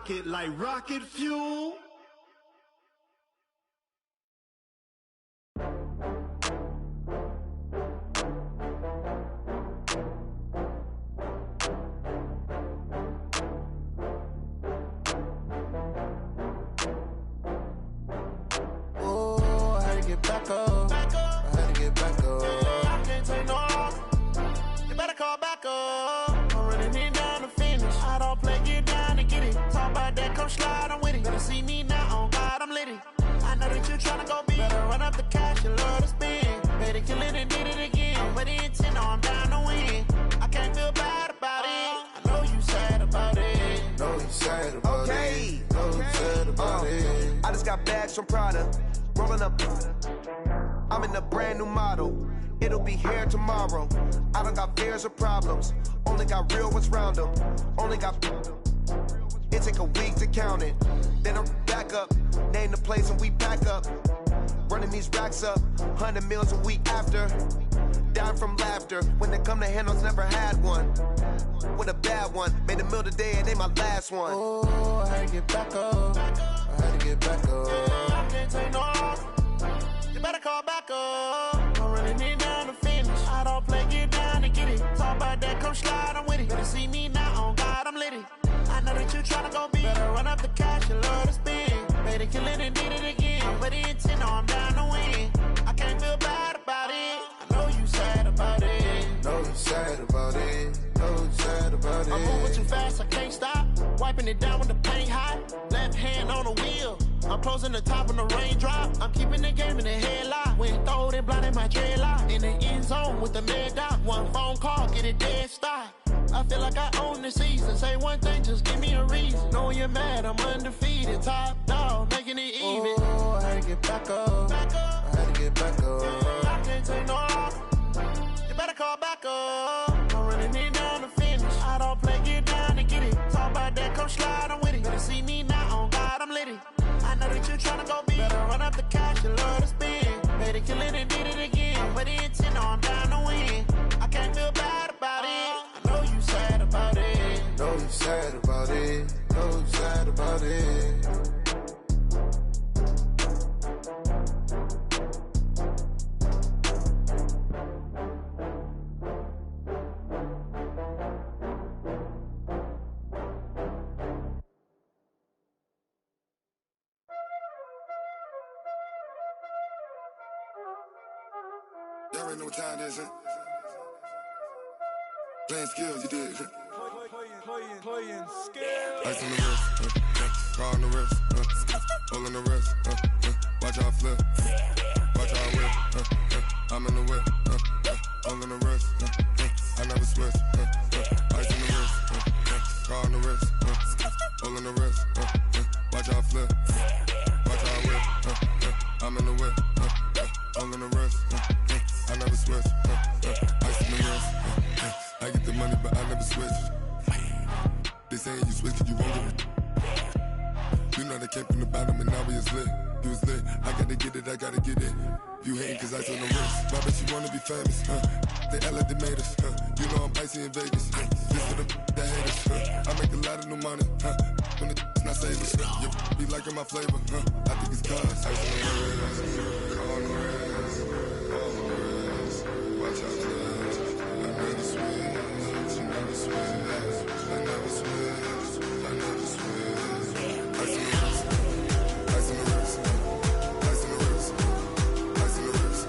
rocket like rocket fuel. Get back up. I had to get back up. I can't take no loss. You better call back up. I'm running it down to finish. I don't play, get down to get it. Talk about that, come slide, I'm with it. Better see me now, on God, I'm litty. I know that you tryna go big. Better run up the cash, you love to spend. Better kill it and did it again. I'm with the intent, no, I'm down to win. I can't feel bad about it. I know you sad about it. Know you sad about it. Know you sad about it. I just got bags from Prada. Rolling up, I'm in a brand new model. It'll be here tomorrow. I don't got fears or problems. Only got real ones round them. Only got. It take a week to count it. Then I'm back up. Name the place and we pack up. Running these racks up. 100 meals a week after. Down from laughter. When they come to handles, never had one. With a bad one. Made a meal today and ain't my last one. Oh, I had to get back up. I had to get back up. I can't take no loss. You better call back up. I'm running it down to finish. I don't play, get down to get it. Talk about that, come slide, I'm with it. Better see me now, on God, I'm litty. I know that you tryna go big. Better run up the cash, you love to spend. Better kill it and did it again. I'm with the intent, no, I'm down to win. I can't feel bad about it. I know you sad about it. Know you sad about it. Know you sad about it. I'm moving too fast, I can't stop. Wiping it down with the paint hot. Left hand on the wheel. I'm closing the top when the raindrop. I'm keeping the game in the headlock. When throwed and blinded my dreadlock. In the end zone with the mad dot. One phone call, get it dead stop. I feel like I own the season. Say one thing, just give me a reason. Knowing you're mad, I'm undefeated. Top dog, making it even. Oh, I had to get back up. I had to get back up. I can't take no loss. You better call back up. I'm running it down to finish. I don't play, get down to get it. Talk about that, come slide, I'm with it. Better see me now, on God, I'm litty. I know that you tryna go big. Better run up the cash, you love to spend. Better kill it and did it again. I'm with the intent, no, I'm down to win. I can't feel bad about it. I know you sad about it. Know you sad about it. Know you sad about it. Y'all already know what time it is, huh? Playing skills, you did. Playing skills. Ice on the wrist, car on the wrist, hole in the wrist, watch how I flip, watch how I whip, I'm in the whip, hole in the wrist, I never switch, ice on the wrist, car on the wrist, hole in the wrist, watch how I flip, watch how I whip, I'm in the whip, hole in the wrist, I never switch, ice on the wrist, I get the money but I never switch. They saying you switch cause you won't get it. You know they came from the bottom and now we is lit. You was lit, I gotta get it, I gotta get it. You hating cause I told them wrist. Why bet you wanna be famous, They act like they made us, You know I'm icy in Vegas, This for the that hate us, I make a lot of new money, When it's not savers, You be liking my flavor, I think it's cause ice on the wrist, car on the wrist, all on the wrist. Watch out for this, I never switch, you never switch. I never switch, I never switch. Ice in the wrist, ice in the wrist, ice in the wrist, ice in the wrist, ice in the wrist,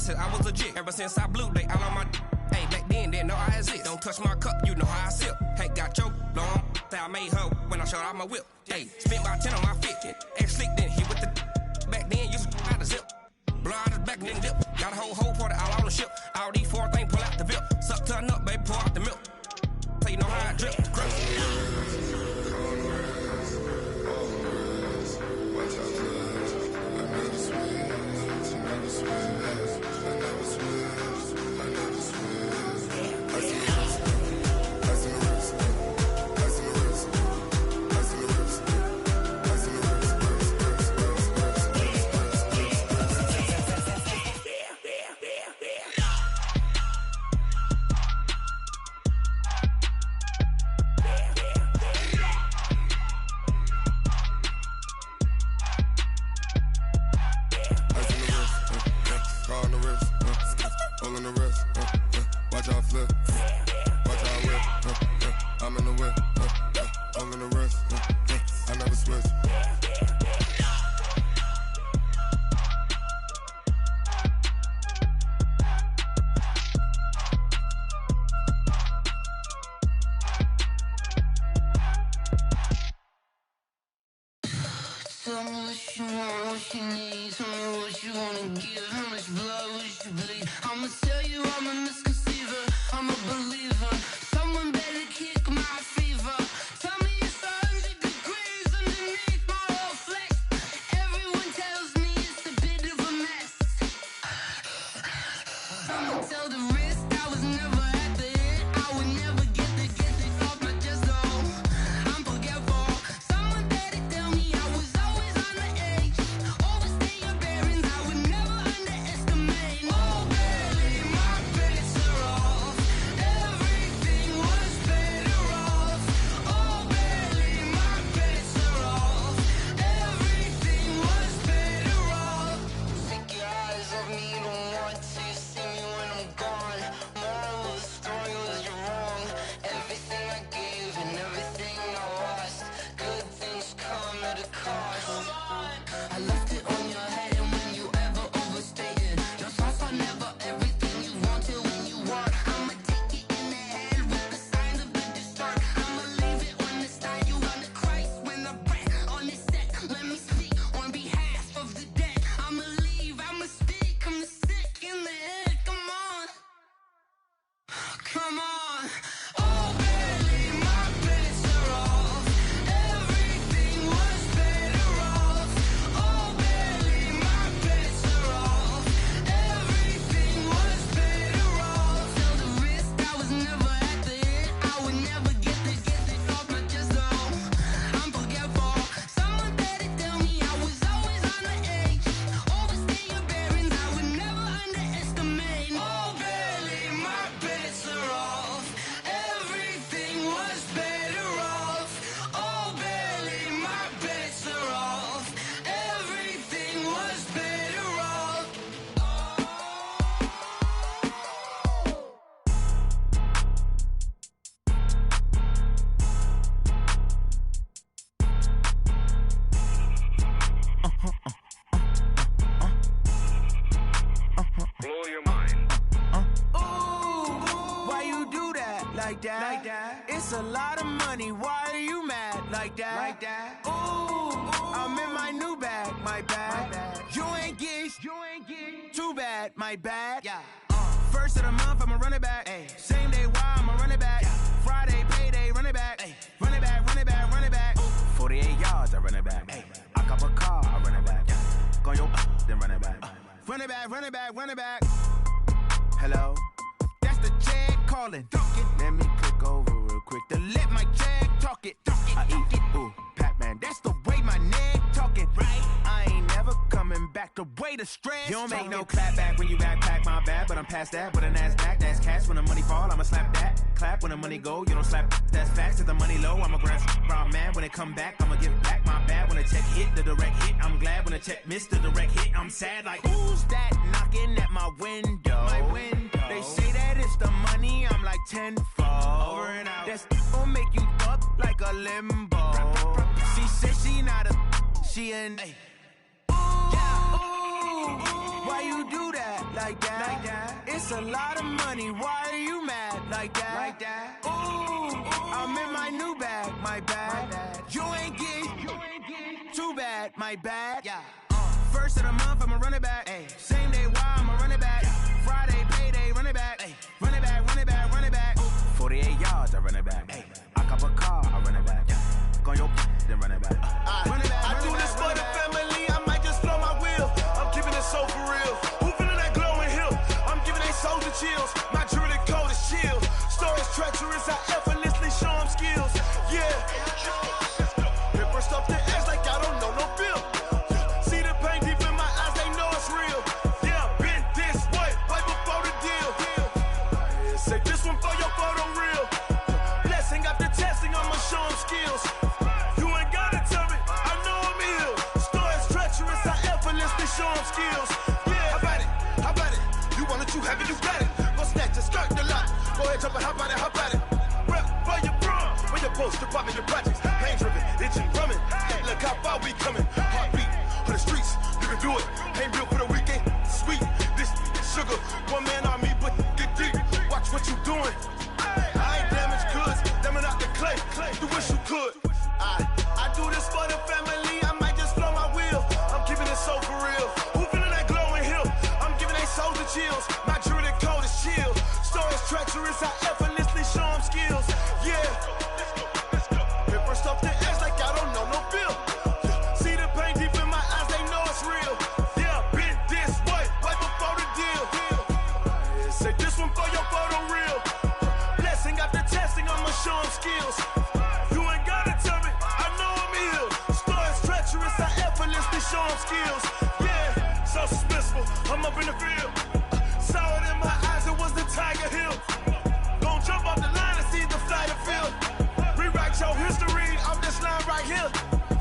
I was legit. Ever since I blew, they all on my hey, back then, didn't know I exist. Don't touch my cup, you know how I sip. Hey, got choked, long. I made her when I showed out my whip. Hey, spent about 10 on my 50. Ex-slick, then hit with the back then, used to out the zip. Blow out his back, then dip. Got a whole party all on the ship. All these four things, pull out the VIP. Suck to a nut, baby, pour out the milk. So you know how I drip. I never switch, I never switch. you want, what you need. Tell me what you wanna give. How much blood would you bleed? I'ma tell you I'm a misconceiver. I'm a believer. Someone better kick my fever. Tell me it's 100 degrees underneath my whole flesh. Everyone tells me it's a bit of a mess. Someone tell the wrist I was never at the end. I would never get it off my chest though. I'm forgetful. Someone better tell me I was always on the edge. Overstay your bearings, I would never underestimate. Oh baby, my credits are off. Everything was better off. Oh baby, my credits are off. Everything was better off. Take your eyes off me, you don't want to see me when I'm gone. Moral of the story was you're wrong. Everything I gave and everything I lost. Good things come at a cost. I left it on your head and when you ever overstated. Your thoughts are never everything you wanted when you want. I'ma take it in the head with the signs of the distort. I'ma leave it on the side. You on the Christ when the breath on this set. Let me speak on behalf of the dead. I'ma leave, I'ma speak. I'm the sick in the head. Come on. Come on. Oh baby, my credits are off. Everything was better off. Oh baby, my credits are off. Everything was better off. Tell the wrist I was never at the end. I would never get it off my chest though. I'm forgetful. Someone better tell me I was always on the edge. Overstay your bearings, I would never underestimate. Oh baby, my credits are off. Everything was better off. Oh baby, my credits are off. Everything was better off. Blow your mind. Why you do that? Like that? Like that? It's a lot of money. Why are you mad? Like that? Like that? Ooh, I'm in my new bag. My bag. You ain't get. Too bad. My bad. Yeah. First of the month, I'ma run it back. Ay. Same day, why I'ma run it back. Friday, payday, run it back. Ay. Run it back, run it back, run it back. 48 yards, I run it back. Ay. I cop a car, I run it back. Go on your then run it back. Run it back, run it back, run it back. Hello? That's the jag calling. Let me click over real quick to let my jag talk it. I eat it. Ooh, Pac-Man, that's the way my neck talking. Right? I ain't never coming back the way the stress. You don't make no clap back when you backpack, my bad, but I'm past that. With a NASDAQ, that's cash. When the money fall, I'ma slap that. Clap when the money go, you don't slap. That's facts. If the money low, I'ma grab brown man. When it come back, I'ma give back my bad. When the check hit, the direct hit. I'm glad when the check missed the direct hit. I'm sad like, who's that knocking at my window? My window. They say that it's the money, I'm like tenfold. Over and out. That's gon' make you up like a limbo. She said she not a, she an. Ay. Why you do that? Like that? Like that? It's a lot of money. Why are you mad? Like that? Like that? Ooh, I'm in my new bag. My bad. You ain't get. Too bad. My bad. Yeah. First of the month, I'ma run it back. Ay. Same day, why I'ma run it back. Friday, payday, run it back. Ay. Run it back, run it back, run it back. 48 yards, I run it back. Ay. I cop a car, I run it back. Go on your then run it back. Run it back, I do this for the family, I might just blow my wheel. I'm keeping it so for real. Who feeling that glowing hill? I'm giving they soldier chills. My jewelry code is chill. Stories treacherous, I effortlessly show them skills. Yeah. Paper stuff the edge like I don't know no bill. See the pain deep in my eyes, they know it's real. Yeah, been this way, way before the deal. Say this one for your photo reel. Blessing after testing, I'ma show them skills. You ain't gotta tell me, I know I'm ill. Stories treacherous, I effortlessly show them skills. Yeah, how about it? How about it? You want it, you have it, you got it. Go snatch it, skirt the lot. Go ahead, jump it, how about it? How about it? Rep for your bra, where your poster, popping your projects. Pain driven, itching, drumming. Look how far we coming. Heartbeat on the streets, you can do it. Ain't built for the weekend. Sweet, this sugar, one man army, but get deep. Watch what you doing. I ain't damaged goods, them are not the clay. You wish you could. I do this for the family, I might just blow my wheel. I'm I'm up in the field. Saw it in my eyes, it was the Tiger Hill. Gon' jump off the line and see the flight of field. Rewrite your history off this line right here.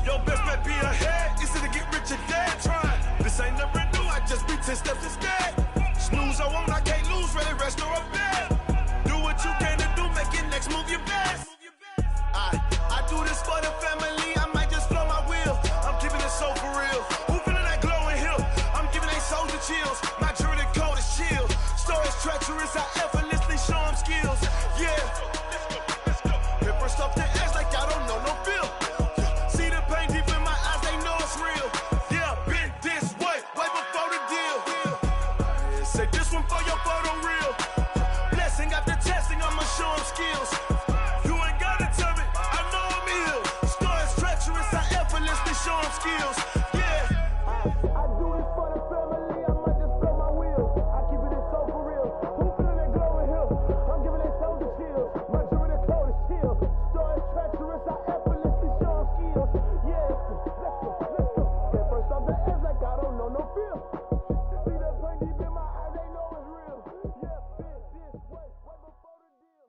Your best bet be ahead, easy to get rich or dead trying. This ain't never new, I just be 10 steps instead. Snooze, I won't, I can't lose, ready, rest or a bed. Do what you can to do, make it next move your best. I do this for the family, I might just blow my wheel. I'm keeping it so for real. Who feeling that glowing hill? I'm giving they soldier chills. My jewelry code is chill. Stories treacherous, I effortlessly show them skills. Yeah. Hit first off the edge like I don't know no feel. See the pain deep in my eyes, they know it's real. Yeah, been this way before the deal. Say this one for your photo reel. Blessing after testing, I'ma show them skills. You ain't gotta tell me, I know I'm ill. Stories treacherous, I effortlessly show them skills. Yeah. I do this for the family, I might just blow my wheel. I keep it so for real. Who feeling that glowing hill? I'm giving they soldier chills. My jewelry code is chill. Stories treacherous, I effortlessly show them skills. Yeah, let's go. Get first off the edge like I don't know no feel. See that pain deep in my eyes, they know it's real. Yeah, been this way before the deal.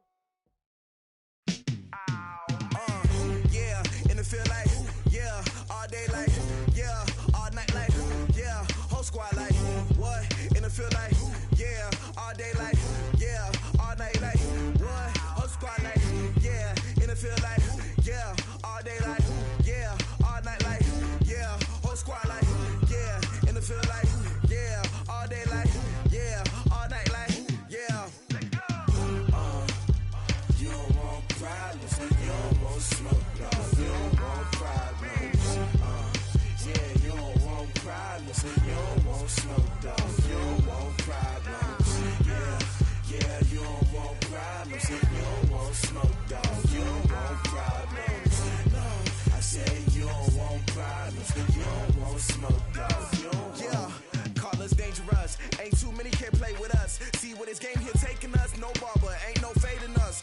Yeah, and it feel like, yeah, all day like, yeah, all night like, yeah, whole squad like, what? And it feel like, yeah, all day like, yeah, all night like, what? Whole squad like, yeah, and it feel like, yeah, all day like, yeah, all night like, yeah, whole squad like, yeah, and it feel like, yeah, all day like, yeah, all night like, yeah. You don't want problems, you don't want smoke, dog. You don't want problems. Yeah, you don't want problems, you don't want smoke, dog. You don't want problems. Yeah, you don't want problems, you don't want smoke, dog. You don't want problems. No, I said you don't want problems, you don't want smoke, dog. You don't want. Yeah, call us dangerous. Ain't too many can play with us. See where this game here taking us. No barber, ain't no fading us.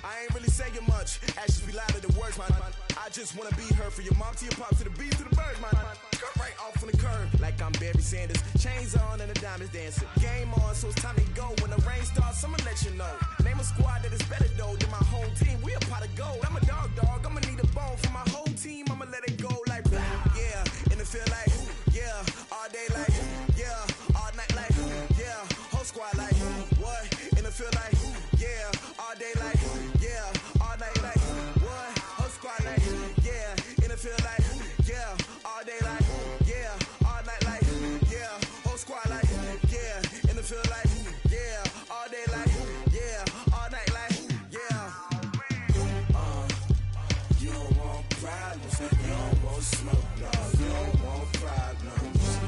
I ain't really saying much. Actions be louder than words, man. I just wanna be heard from your mom to your pop to the beat to the birds, man. Cut right off on the curb like I'm Barry Sanders. Chains on and the diamonds dancing. Game on, so it's time to go. When the rain starts, I'ma let you know. Name a squad that is better though than my home team. We a pot of gold. I'm a dog. I'ma need a bone for my whole team. I'ma let it go like blah. Yeah, and it feel like yeah, all day like yeah, all night like yeah, whole squad like what? And it feel like yeah, all day like yeah, all night like what? Whole squad like yeah, and it feel like yeah, all day like yeah, all night like yeah, whole squad like yeah, and it feel like yeah, all day like yeah, all night like yeah. You don't want problems, you don't want smoke, dog. You don't want problems.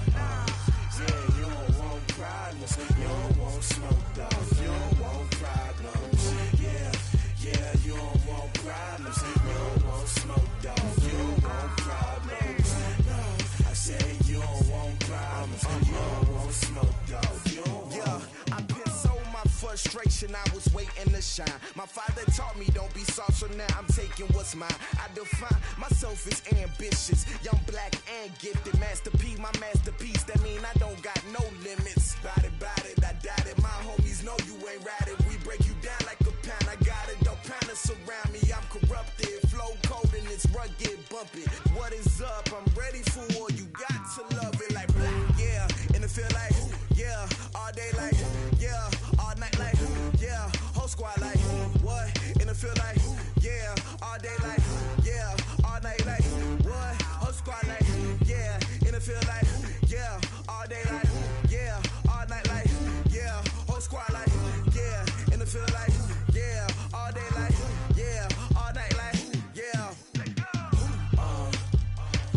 Yeah, you don't want problems, you don't want smoke, dog. You don't want problems. Yeah, you don't want problems, you don't want smoke, dog. You don't want problems. No, I said you don't want problems, you don't want smoke, dog. You don't want. Yeah, I've been so my frustration, I was waiting to shine. My father taught me don't be soft, so now I'm taking what's mine. I define myself as ambitious, young, black, and gifted. Master P, my masterpiece, that mean I don't got no limits. Bout it, I doubt it. My homies know you ain't ratted. We break you down like a pound. I got it, don't pound us around me. I'm corrupted, flow cold and it's rugged, bumpy. What is up? I'm ready for war. You got to love it like blah. Yeah, and it feel like yeah, all day like yeah, all night like yeah, whole squad like what? And it feel like yeah, all day like yeah, all night like what? Whole squad like yeah, and it feel like yeah, all day like yeah, all night like yeah, whole squad like yeah, and it feel like yeah, all day like yeah, all night like yeah.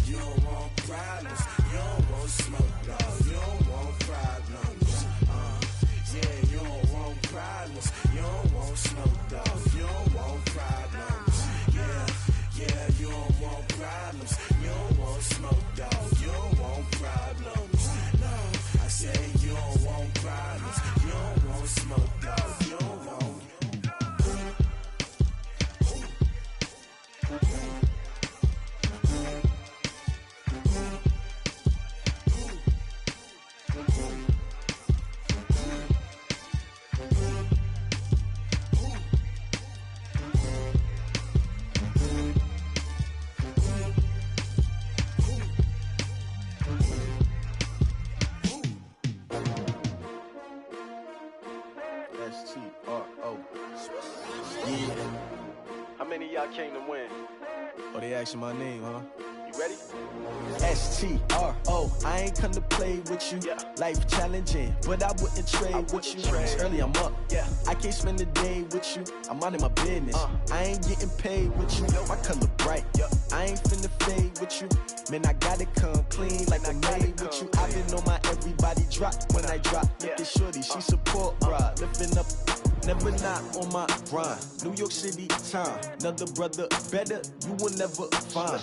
You don't want problems, you don't want smoke, dog. You don't want problems. Yeah, you don't want problems, you don't want smoke, dog. You don't want problems. Yeah, I came to win. Oh, they asking my name, huh? You ready? STRO, I ain't come to play with you. Life challenging, but I wouldn't trade with you. It's early, I'm up. I can't spend the day with you. I'm minding my business. I ain't getting paid with you. My color bright. I ain't finna fade with you. Man, I gotta come clean like I'm made with you. I've been on my everybody drop when I drop. Look at shorty, she support ride. Lifting up, never not on my grind. New York City time, another brother better, you will never find.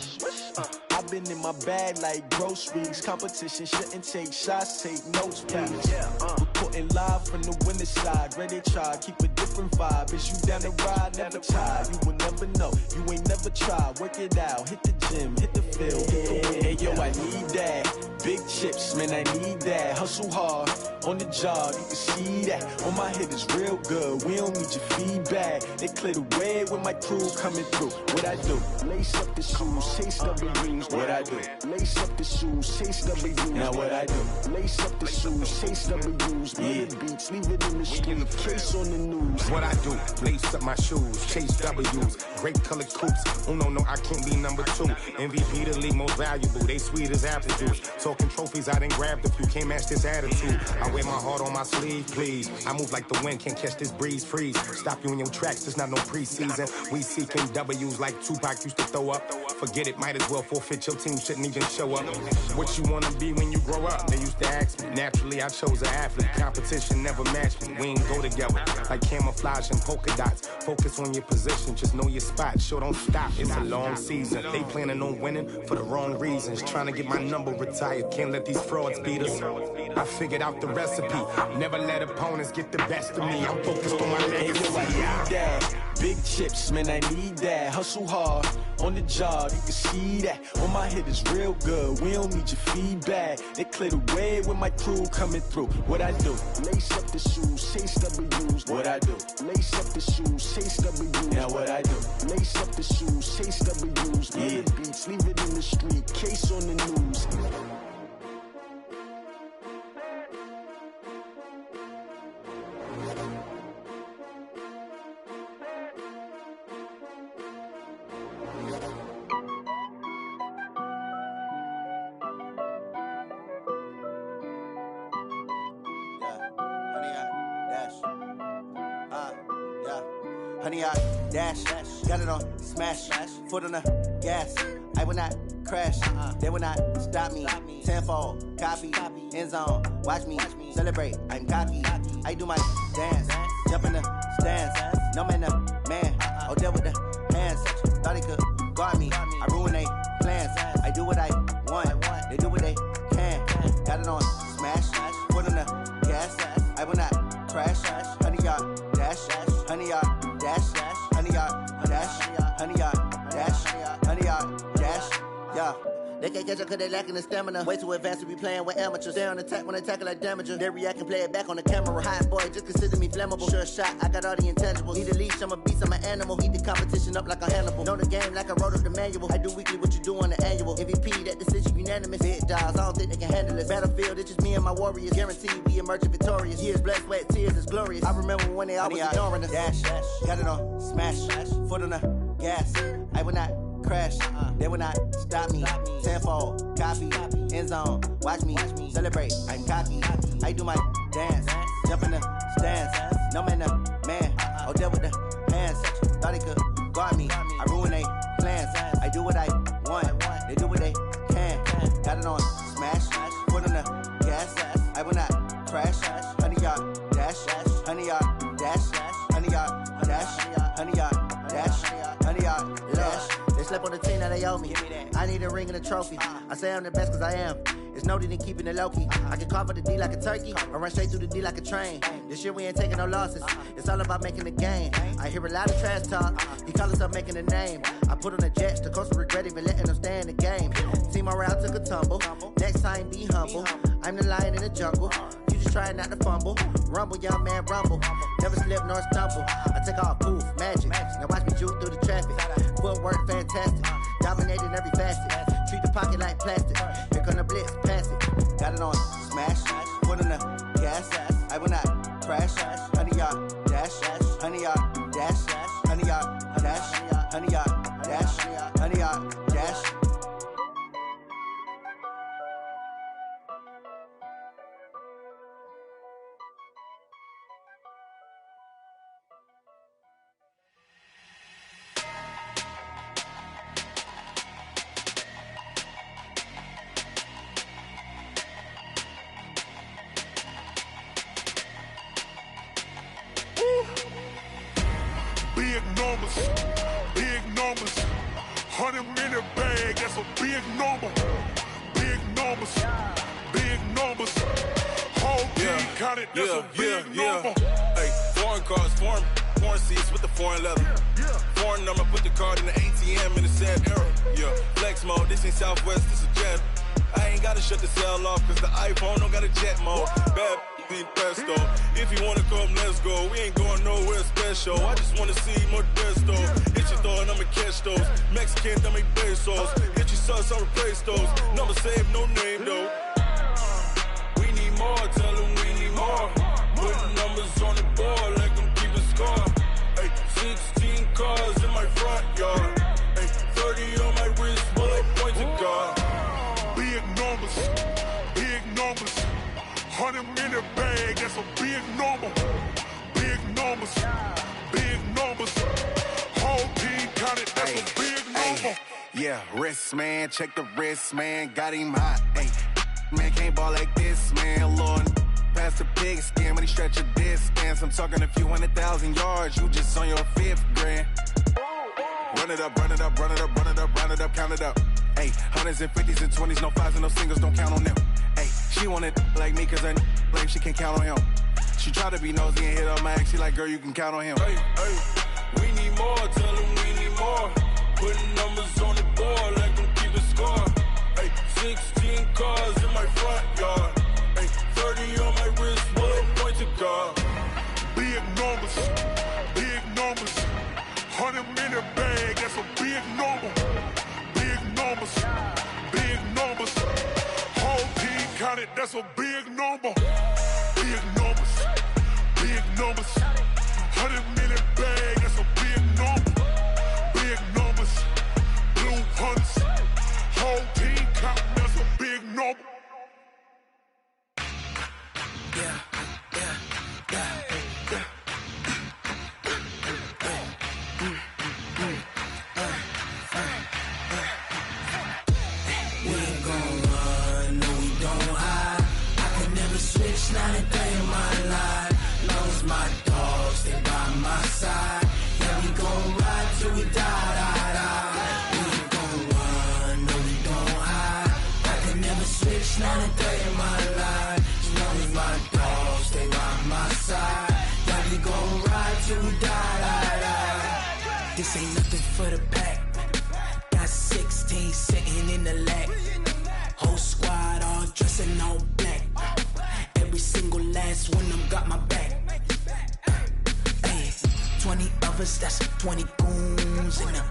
I've been in my bag like groceries. Competition shouldn't take shots, take notes, please. Reporting live from the winning side. Ready to try, keep a different vibe. Is you down the ride, never try. You will never know, you ain't never tried. Work it out, hit the gym, hit the field, hit the win. Hey yo, I need that. Big chips, man, I need that. Hustle hard, on the job, you can see that. On my head is real good, we don't need your feedback. They clear the way with my crew coming through. What I do? Lace up the shoes, chase W's. What I do? Lace up the shoes, chase W's. Now what I do? Lace up the shoes, chase W's. Yeah. Beats, leave it in the street, case on the news. What I do? Lace up my shoes, chase W's. Great colored coops. Oh no, I can't be number 2. MVP the league most valuable. They sweet as apple juice. Talking trophies, I didn't grab the few. Can't match this attitude. I wear my heart on my sleeve, please. I move like the wind, can't catch this breeze, freeze. Stop you in your tracks, there's not no preseason. We seeking W's like Tupac used to throw up. Forget it, might as well forfeit. Your team shouldn't even show up. What you wanna be when you grow up? They used to ask me. Naturally, I chose an athlete. Competition never matched me. We ain't go together like camouflage and polka dots. Focus on your position, just know your spot. Sure, don't stop. It's a long season. They planning on winning for the wrong reasons. Trying to get my number retired. Can't let these frauds beat us. I figured out the recipe. Never let opponents get the best of me. I'm focused on my legacy. Big chips, man, I need that. Hustle hard, on the job, you can see that. On my head is real good, we don't need your feedback. They clear the way with my crew coming through. What I do? Lace up the shoes, chase W's. What I do? Lace up the shoes, chase W's. Now what I do? Lace up the shoes, chase W's. Yeah. Beats, leave it in the street, case on the news. Honey, I dash, got it on smash, foot on the gas. I will not crash, they will not stop me. Tenfold, copy, end zone, watch me celebrate. I'm cocky, I do my dance, jump in the stands. No man, man, oh there with the hands. Thought he could guard me, I ruin they plans. I do what I want, they do what they can. Got it on smash, foot on the gas. I will not crash, honey, y'all dash, honey, y'all dash, honey, y'all dash, honey, y'all dash, honey, y'all dash, yeah. They can't catch up cause they lacking the stamina. Way too advanced to be playing with amateurs. Stay on attack when they tackle like damager. They react and play it back on the camera. Hot boy, just consider me flammable. Sure shot, I got all the intangibles. Need a leash, I'm a beast, I'm an animal. Heat the competition up like a Hannibal. Know the game like I wrote up the manual. I do weekly what you do on the annual. MVP, that decision unanimous. Big dogs, I don't think they can handle this. Battlefield, it's just me and my warriors. Guaranteed we emerge victorious. Years, blood, sweat, tears, it's glorious. I remember when they always ignoring us. Dash, got it on smash, foot on the gas. I will not crash, they will not stop me. Tenfold, copy, end zone, watch me celebrate. I'm cocky, I do my dance, jump in the stands. No man, man, oh there with the hands. Thought he could guard me, I ruin they plans. I do what I want, they do what they can. Got it on smash, foot on the gas. I will not crash, honey, y'all dash, honey, y'all dash, honey, y'all dash, honey, y'all dash, honey, y'all dash. They slept on the team that they owe me. I need a ring and a trophy. I say I'm the best cause I am. It's no need in keeping it low-key. I can carve up the D like a turkey or run straight through the D like a train. This year we ain't taking no losses. It's all about making the game. I hear a lot of trash talk. He call himself making a name. I put on the Jets. The coach will regret even letting them stay in the game. Team morale took a tumble. Next time be humble. I'm the lion in the jungle. You just try not to fumble. Rumble, young man, rumble. Never slip nor stumble. I take off, poof, magic. Now watch me juke through the traffic. Footwork fantastic. Dominating every facet. Treat the pocket like plastic. Here come the blitz, pass it. Got it on smash. Foot on the gas. I will not crash. Honey, y'all dash. Honey, y'all dash. Honey, y'all dash. Honey, y'all 100 minute bag, that's a big number. Big numbers, big numbers. Whole team counted, that's a big number. Hey, foreign cars, foreign seats with the foreign leather. Foreign number, put the card in the ATM in the sad era. Yeah, flex mode, this ain't Southwest, this a jet. I ain't gotta shut the cell off, cause the iPhone don't got a jet mode. Bad being pesto. If you wanna come, let's go. We ain't going nowhere special. I just wanna see more desto. Hit your thought, I'ma catch those. Mexican, dummy pesos. Hit your sus, I'll replace those. Number saved, no name though. We need more, tell them we need more. Putting numbers on the board like I'm keeping score. Hey, 16 cars in my front yard. Hey, 30 on my wrist, while I point to God. Big numbers, big numbers. 100 minute bag, that's a big number. Big numbers, big numbers. Whole team counted, that's a big number. Yeah, wrist man, check the wrist man, got him hot. Ay, man can't ball like this, man. Lord, past the pig skin, but he stretch a distance. I'm talking a few 100,000 yards, you just on your 5th grand. Run it up, run it up, run it up, run it up, run it up, count it up. Ay, 100s and 50s and 20s, no 5s and no singles, don't count on them. Ay, she want it like me, cause her like she can count on him. She try to be nosy and hit on my ex, she like, girl, you can count on him. Hey, we need more, tell them we need more. Putting numbers on the board like I'm keeping score. Hey, 16 cars in my front yard. Hey, 30 on my wrist, while I point to God. Big numbers, big numbers. 100 minute bag, that's a big number. Big numbers, big numbers. Whole team counted, that's a big number. Big numbers, big numbers. 100 minute bag, that's a big number. Big numbers, blue hunts. Whole team counting, that's a big number. Yeah. Switch 93 in my life. Long as my dogs stay by my side. Yeah, we gon' ride till we die. We ain't gon' run, no, we don't hide. I can never switch 93 in my life. As long as my dogs stay by my side. Yeah, we gon' ride till we die. This ain't nothing for the pack. Got 16 sitting in the lap. Whole squad all dressing all black. Every single last one of them got my back. Ay, 20 of us, that's 20 goons. And the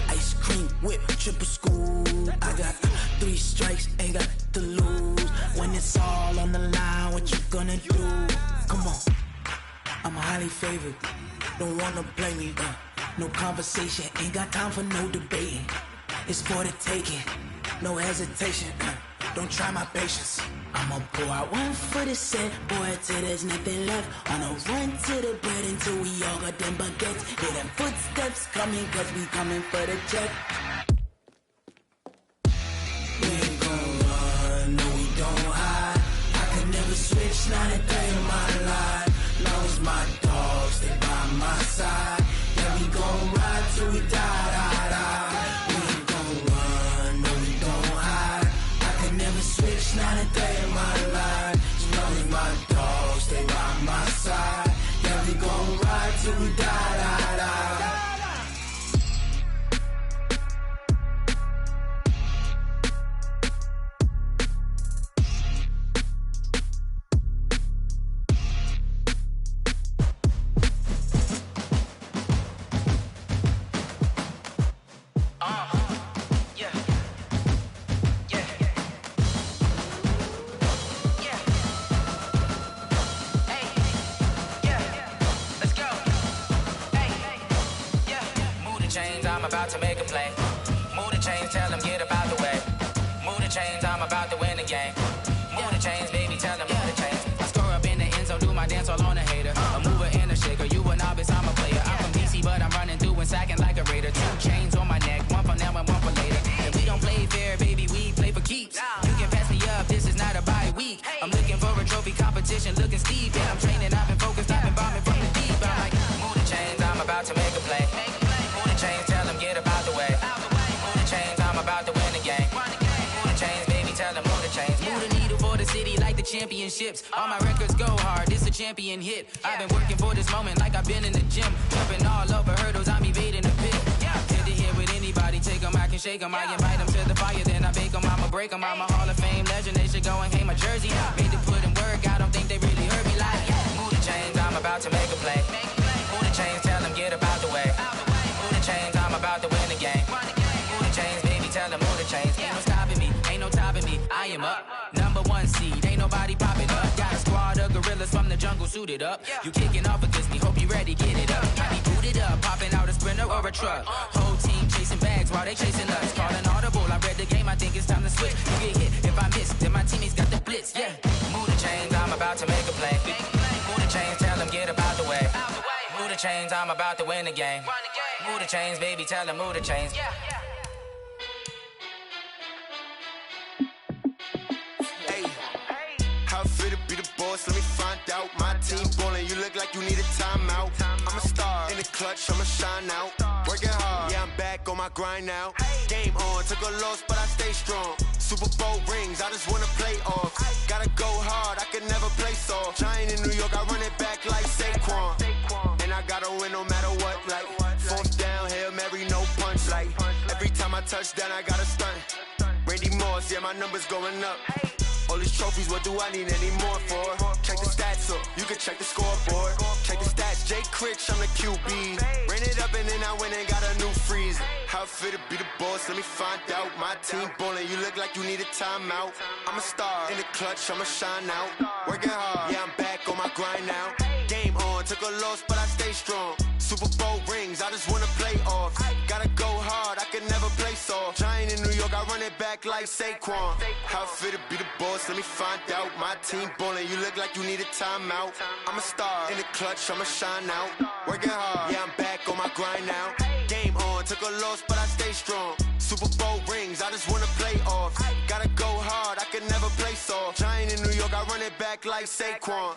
ice cream whip, triple scoop. I got 3 strikes, ain't got to lose. When it's all on the line, what you gonna do? Come on, I'm highly favored. Don't wanna play me, no conversation, ain't got time for no debating. It's for the taking, no hesitation. Don't try my patience. I'ma pour out one for the set, boy, till there's nothing left. On a run to the bread until we all got them baguettes. Hear them footsteps coming, cause we coming for the check. We ain't gon' run, no, we don't hide. I could never switch 93 in my life. Long as my dogs stay by my side. Yeah, we gon' ride till we die. We ain't gon' run, no, we don't hide. I could never switch 93 in my life. As long as my dogs stay by my side. Yeah, we gon' ride till we die. championships. All my records go hard, this a champion hit. I've been working for this moment like I've been in the gym. Jumping all over hurdles, I'm evading the pit. Head to head with anybody, take them, I can shake them. I invite them to the fire, then I bake them, I'ma break them. I'm a Hall of Fame legend, they should go and hang my jersey. Made to put in work, I don't think they really heard me like, move the chains, I'm about to make a play. Move the chains, tell them get up out the way. Move the chains, I'm about to win the game. Move the chains, baby, tell them move the chains. Ain't no stopping me, ain't no topping me, I am up. #1 seed, ain't nobody popping up. Got a squad of gorillas from the jungle suited up. You kicking off against me, hope you ready, get it up. I be booted up, popping out a Sprinter or a truck. Whole team chasing bags while they chasing us. Calling audible, I read the game, I think it's time to switch. You get hit, if I miss, then my teammates got the blitz, Move the chains, I'm about to make a play. Move the chains, tell them get up out the way. Move the chains, I'm about to win the game. Move the chains, baby, tell them move the chains. How fit to be the boss? Let me find out. My team ballin', you look like you need a timeout. I'm a star in the clutch, I'ma shine out. Working hard, yeah, I'm back on my grind now. Game on, took a loss, but I stay strong. Super Bowl rings, I just wanna play off. Gotta go hard, I can never play soft. Giant in New York, I run it back like Saquon. And I gotta win no matter what, like 4th down, Hail Mary, no punch. Like every time I touch down, I gotta stunt. Randy Moss, yeah, my numbers going up. All these trophies, what do I need any more for? Check the stats up, you can check the scoreboard. Check the stats, Jake Critch, I'm the QB. Ran it up and then I went and got a new freeze. How fit to be the boss, let me find out. My team ballin', you look like you need a timeout. I'm a star in the clutch, I'ma shine out. Working hard, yeah, I'm back on my grind now. Game on, took a loss, but I stay strong. Super Bowl rings, I just wanna play off. Gotta go hard, I can never play soft. Giant in New York, I run it back like Saquon. How fit to be the boss, let me find out. My team ballin', you look like you need a timeout. I'm a star in the clutch, I'ma shine out. Working hard, yeah, I'm back on my grind now. Game on, took a loss, but I stay strong. Super Bowl rings, I just wanna play off. Gotta go hard, I can never play soft. Giant in New York, I run it back like Saquon.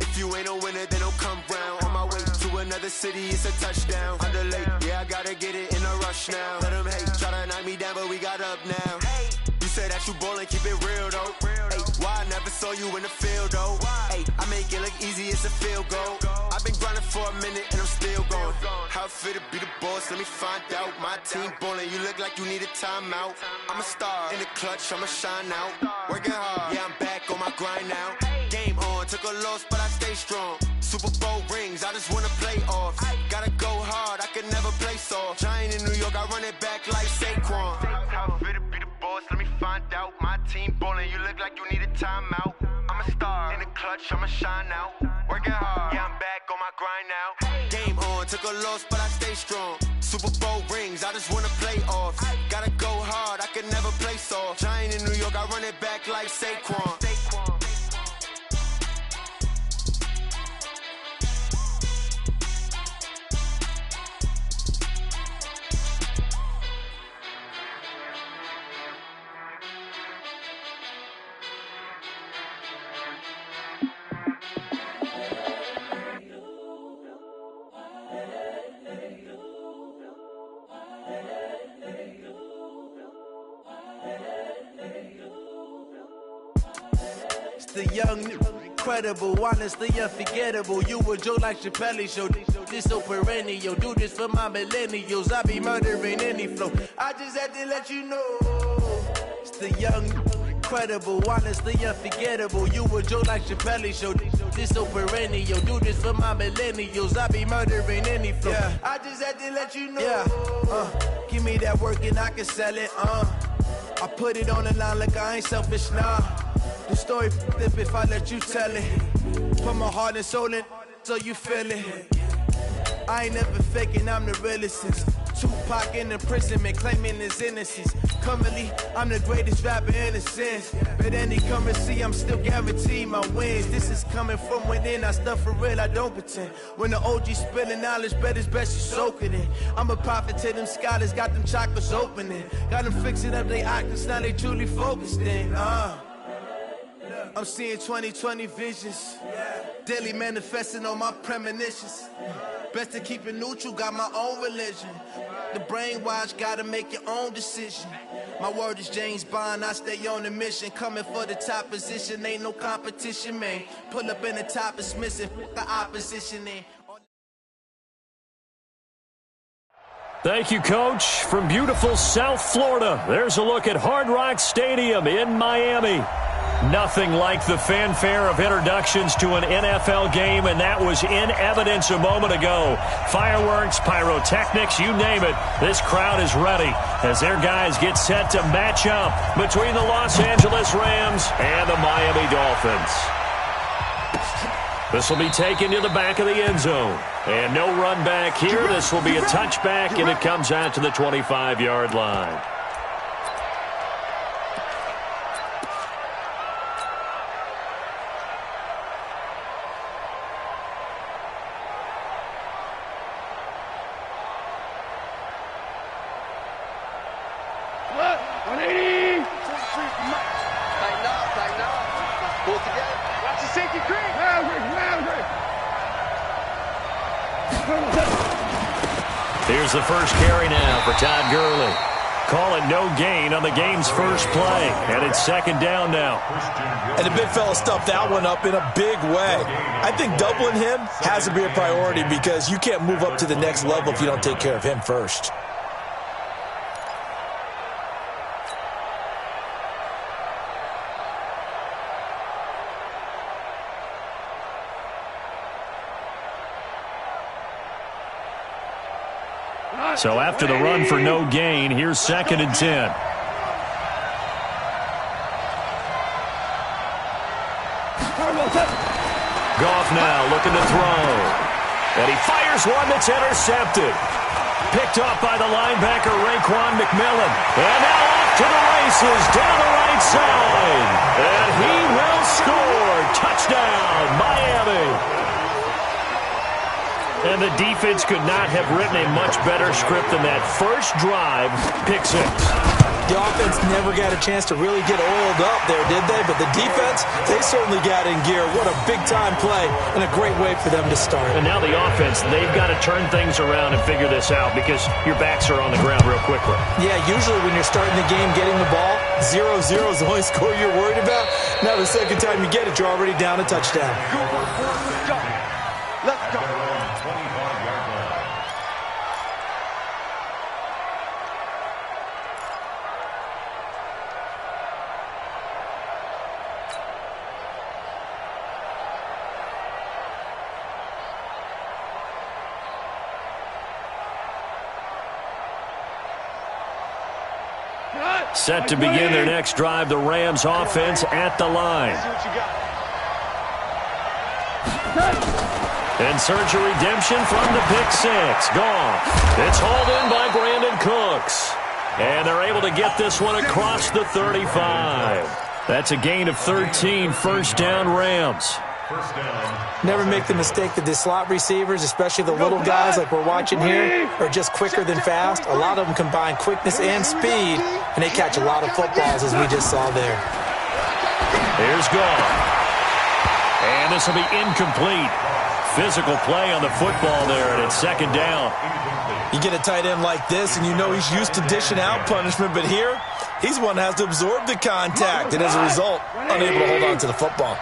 If you ain't a winner, then don't come round. On my way to another city, it's a touchdown. Under late, yeah, I gotta get it in a rush now. Let them hate, try to knock me down, but we got up now. You say that you ballin', keep it real though. Hey, why I never saw you in the field though? Hey, I make it look easy, it's a field goal. I've been grinding for a minute and I'm still going. How fit to be the boss, let me find out. My team ballin', you look like you need a timeout. I'm a star in the clutch, I'ma shine out. Working hard, yeah, I'm back on my grind now. Game on, took a loss, but I stay strong. Super Bowl rings, I just wanna play off. Gotta go hard, I can never play soft. Giant in New York, I run it back like Saquon. How fit to be the boss, let me find out. My team ballin', you look like you need a timeout. I'm a star in the clutch, I'ma shine out. Working hard, yeah, I'm back on my grind now. Game on, took a loss, but I stay strong. Super Bowl rings, I just wanna play off. Gotta go hard, I can never play soft. Giant in New York, I run it back like Saquon. The young, incredible, honestly unforgettable. You a joke like Chappelle show. This so perennial. Do this for my millennials. I be murdering any flow. I just had to let you know. It's the young, incredible, honestly unforgettable. You a joke like Chappelle show. This so perennial. Do this for my millennials. I be murdering any flow. Yeah. I just had to let you know. Yeah. Give me that work and I can sell it. I put it on the line like I ain't selfish, nah. The story flip if I let you tell it. Put my heart and soul in so you feel it. I ain't never faking, I'm the realest since Tupac in imprisonment, claiming his innocence. Currently, I'm the greatest rapper in a sense. But any currency, I'm still guaranteed my wins. This is coming from within, I stuff for real, I don't pretend. When the OG spilling knowledge, bet it's best you soak it in. I'm a prophet to them scholars, got them chakras opening. Got them fixing up they octaves, now they truly focused in. I'm seeing 2020 visions, daily manifesting on my premonitions. Best to keep it neutral, got my own religion. The brainwash, gotta make your own decision. My word is James Bond, I stay on the mission. Coming for the top position, ain't no competition, man. Pull up in the top, it's missing, the opposition in. Thank you, Coach. From beautiful South Florida, there's a look at Hard Rock Stadium in Miami. Nothing like the fanfare of introductions to an NFL game, and that was in evidence a moment ago. Fireworks, pyrotechnics, you name it. This crowd is ready as their guys get set to match up between the Los Angeles Rams and the Miami Dolphins. This will be taken to the back of the end zone. And no run back here. This will be a touchback, and it comes out to the 25-yard line. Here's the first carry now for Todd Gurley. Call it no gain on the game's first play. And it's second down now. And the big fella stuffed that one up in a big way. I think doubling him has to be a priority because you can't move up to the next level if you don't take care of him first. So after the run for no gain, here's second and 10. Goff now looking to throw. And he fires one that's intercepted. Picked off by the linebacker, Raekwon McMillan. And now off to the races down the right side. And he will score. Touchdown, Miami. And the defense could not have written a much better script than that first drive, pick six. The offense never got a chance to really get oiled up there, did they? But the defense, they certainly got in gear. What a big-time play and a great way for them to start. And now the offense, they've got to turn things around and figure this out because your backs are on the ground real quickly. Yeah, usually when you're starting the game, getting the ball, 0-0 is the only score you're worried about. Now the second time you get it, you're already down a touchdown. Let's go. Set to begin their next drive, the Rams offense at the line. And search of redemption from the pick six. Gone. It's hauled in by Brandon Cooks. And they're able to get this one across the 35. That's a gain of 13, first down Rams. Never make the mistake that the slot receivers, especially the little guys like we're watching here, are just quicker than fast. A lot of them combine quickness and speed, and they catch a lot of footballs, as we just saw there. Here's Goff. And this will be incomplete. Physical play on the football there, and it's second down. You get a tight end like this, and you know he's used to dishing out punishment, but here, he's one that has to absorb the contact, and as a result, unable to hold on to the football.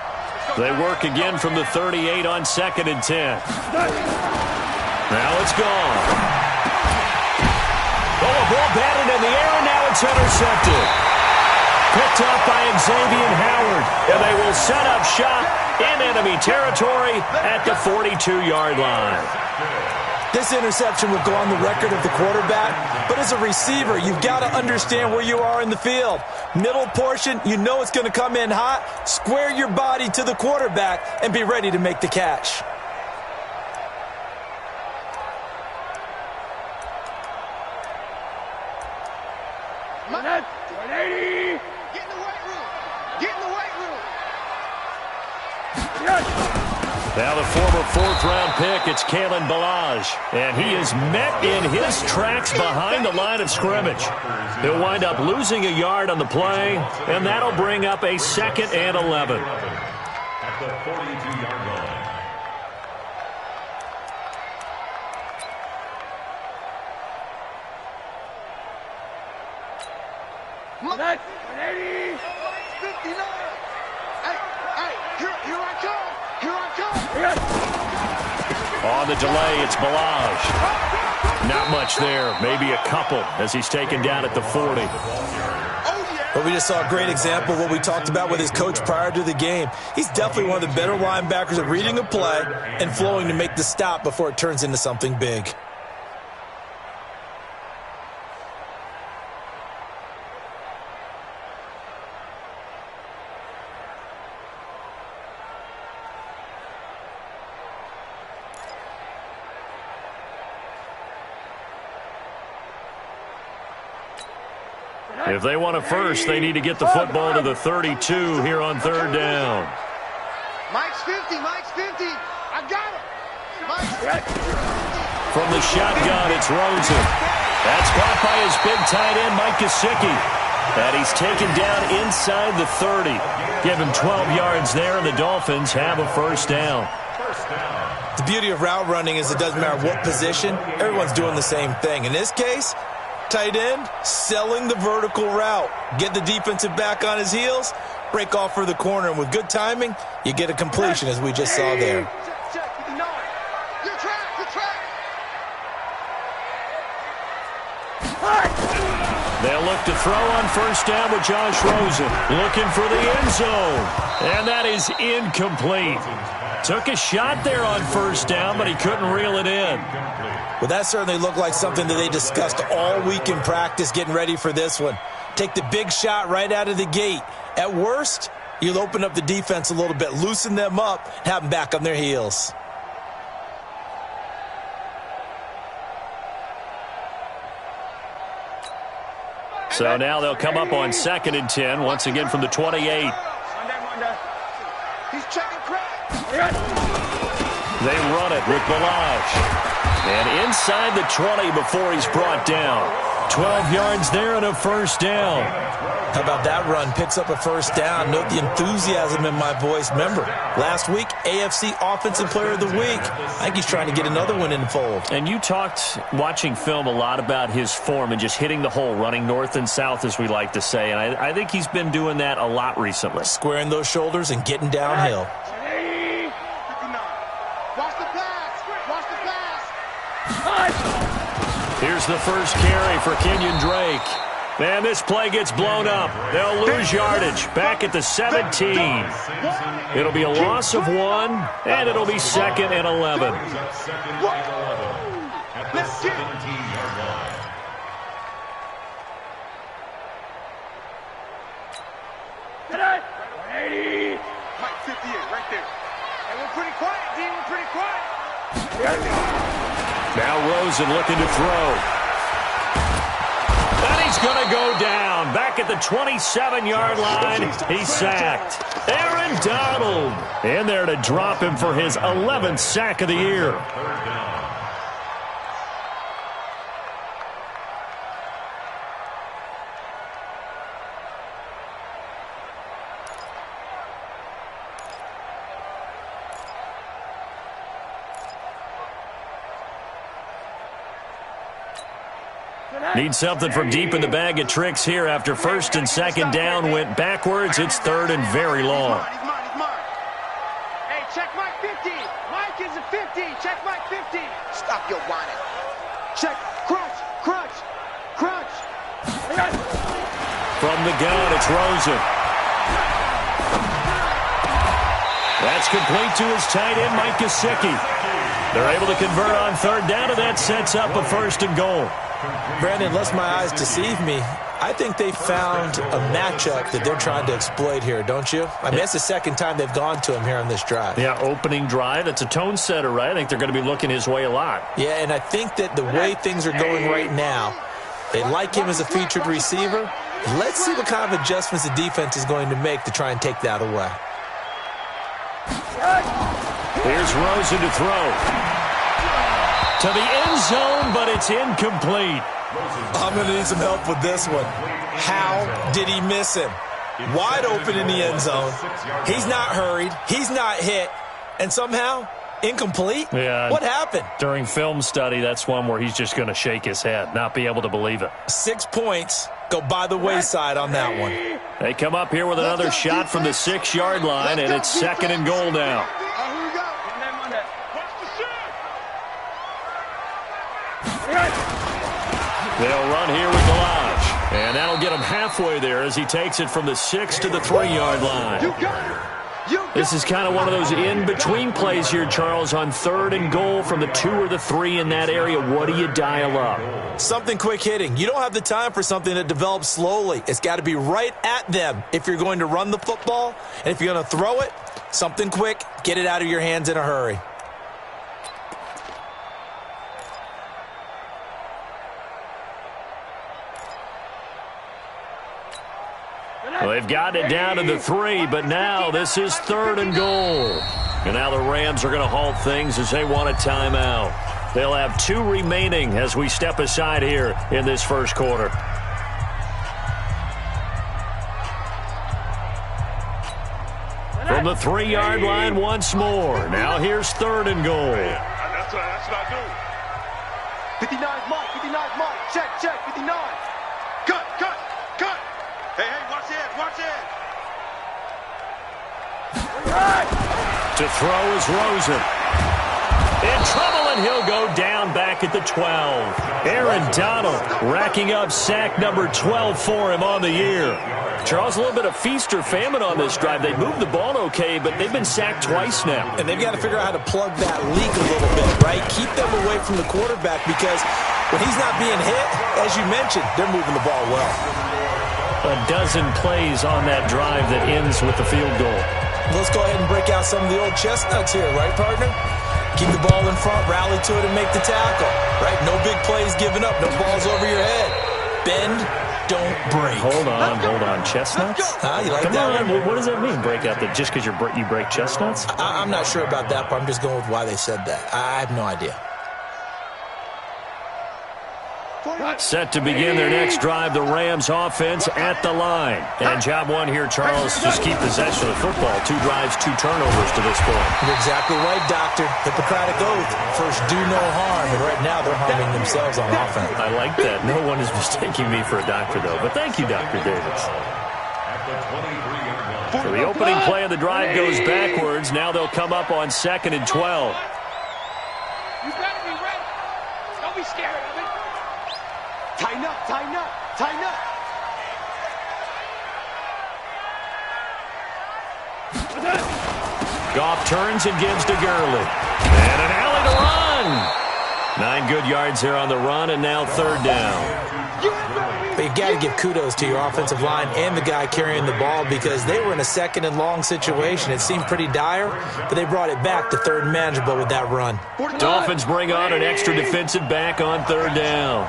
They work again from the 38 on second and 10. Now it's gone. Oh, a ball batted in the air, and now it's intercepted. Picked up by Xavier Howard, and they will set up shop in enemy territory at the 42-yard line. This interception will go on the record of the quarterback, but as a receiver, you've got to understand where you are in the field. Middle portion, you know it's going to come in hot. Square your body to the quarterback and be ready to make the catch. Get in the weight room. Get in the weight room. Now the former fourth-round pick, it's Kalen Ballage. And he is met in his tracks behind the line of scrimmage. He'll wind up losing a yard on the play, and that'll bring up a second and 11. At the 42-yard line. 180. 59. Hey, here I come. Here I come. On the delay, it's Balaj. Not much there, maybe a couple as he's taken down at the 40. But we just saw a great example of what we talked about with his coach prior to the game. He's definitely one of the better linebackers at reading a play and flowing to make the stop before it turns into something big. If they want a first, they need to get the football to the 32 here on third down. Mike's 50. Mike's 50. I got him. Mike's 50. From the shotgun, it's Rosen. That's caught by his big tight end, Mike Gesicki. And he's taken down inside the 30. Give him 12 yards there, and the Dolphins have a first down. The beauty of route running is it doesn't matter what position. Everyone's doing the same thing. In this case, tight end, selling the vertical route. Get the defensive back on his heels, break off for the corner, and with good timing, you get a completion as we just saw there. They'll look to throw on first down with Josh Rosen. Looking for the end zone. And that is incomplete. Took a shot there on first down, but he couldn't reel it in. Well, that certainly looked like something that they discussed all week in practice getting ready for this one. Take the big shot right out of the gate. At worst, you'll open up the defense a little bit, loosen them up, and have them back on their heels. So now they'll come up on 2nd and 10, once again from the 28. He's checking crack. They run it with Balaj. And inside the 20 before he's brought down. 12 yards there and a first down. How about that run? Picks up a first down. Note the enthusiasm in my voice. Remember, last week, AFC Offensive Player of the Week. I think he's trying to get another one in the fold. And you talked, watching film, a lot about his form and just hitting the hole, running north and south, as we like to say. And I think he's been doing that a lot recently. Squaring those shoulders and getting downhill. Here's the first carry for Kenyon Drake. And this play gets blown up. They'll lose yardage back at the 17. It'll be a loss of 1, and it'll be 2nd and 11. Let's get it. Mike 58, right there. And we're pretty quiet, D. We're pretty quiet. Now Rosen looking to throw. And he's going to go down. Back at the 27-yard line. He's sacked. Aaron Donald in there to drop him for his 11th sack of the year. Need something from deep in the bag of tricks here after 1st and 2nd down went backwards. It's 3rd and very long. He's mine. Hey, check Mike 50. Mike is a 50. Check Mike 50. Stop your whining. Check. Crunch. From the gun, it's Rosen. That's complete to his tight end, Mike Gesicki. They're able to convert on 3rd down, and that sets up a 1st and goal. Brandon, unless my eyes deceive me, I think they found a matchup that they're trying to exploit here, don't you? I mean, it's the 2nd time they've gone to him here on this drive. Yeah, opening drive. It's a tone setter, right? I think they're going to be looking his way a lot. Yeah, and I think that the way things are going right now, they like him as a featured receiver. Let's see what kind of adjustments the defense is going to make to try and take that away. Here's Rosen to throw. To the end zone, but it's incomplete. I'm going to need some help with this one. How did he miss him? Wide open in the end zone. He's not hurried. He's not hit. And somehow, incomplete? Yeah. What happened? During film study, that's one where he's just going to shake his head, not be able to believe it. 6 points go by the wayside on that one. They come up here with another shot from the 6-yard line, and it's 2nd and goal now. They'll run here with Delage, and that'll get him halfway there as he takes it from the 6 to the 3-yard line. This is kind of one of those in-between plays here, Charles, on 3rd and goal from the 2 or the 3 in that area. What do you dial up? Something quick hitting. You don't have the time for something that develops slowly. It's got to be right at them if you're going to run the football. And if you're going to throw it, something quick, get it out of your hands in a hurry. Well, they've got it down to the 3, but now this is 3rd and goal. And now the Rams are going to halt things as they want a timeout. They'll have 2 remaining as we step aside here in this first quarter. From the 3-yard line once more. Now here's 3rd and goal. That's what I do. 59's Mike, 59's Mike. Check, 59. Cut. Hey, watch it. To throw is Rosen. In trouble, and he'll go down back at the 12. Aaron Donald racking up sack number 12 for him on the year. Charles, a little bit of feast or famine on this drive. They moved the ball okay, but they've been sacked twice now. And they've got to figure out how to plug that leak a little bit, right? Keep them away from the quarterback because when he's not being hit, as you mentioned, they're moving the ball well. A dozen plays on that drive that ends with the field goal. Let's go ahead and break out some of the old chestnuts here, right, partner? Keep the ball in front, rally to it, and make the tackle, right? No big plays given up, no balls over your head. Bend, don't break. Hold on. Chestnuts? You like Come that on, one? what does that mean, break out? That just because you break chestnuts? I'm not sure about that, but I'm just going with why they said that. I have no idea. Set to begin their next drive, the Rams offense at the line. And job one here, Charles, just keep possession of the football. 2 drives, 2 turnovers to this point. You're exactly right, Doctor. Hippocratic oath. First, do no harm. And right now, they're harming themselves on offense. I like that. No one is mistaking me for a doctor, though. But thank you, Dr. Davis. So the opening play of the drive goes backwards. Now they'll come up on 2nd and 12. You better be ready. Don't be scared of it. Tighten up. Goff turns and gives to Gurley. And an alley to run. 9 good yards there on the run, and now 3rd down. But you got to give kudos to your offensive line and the guy carrying the ball because they were in a 2nd and long situation. It seemed pretty dire, but they brought it back to 3rd and manageable with that run. Dolphins bring on an extra defensive back on 3rd down.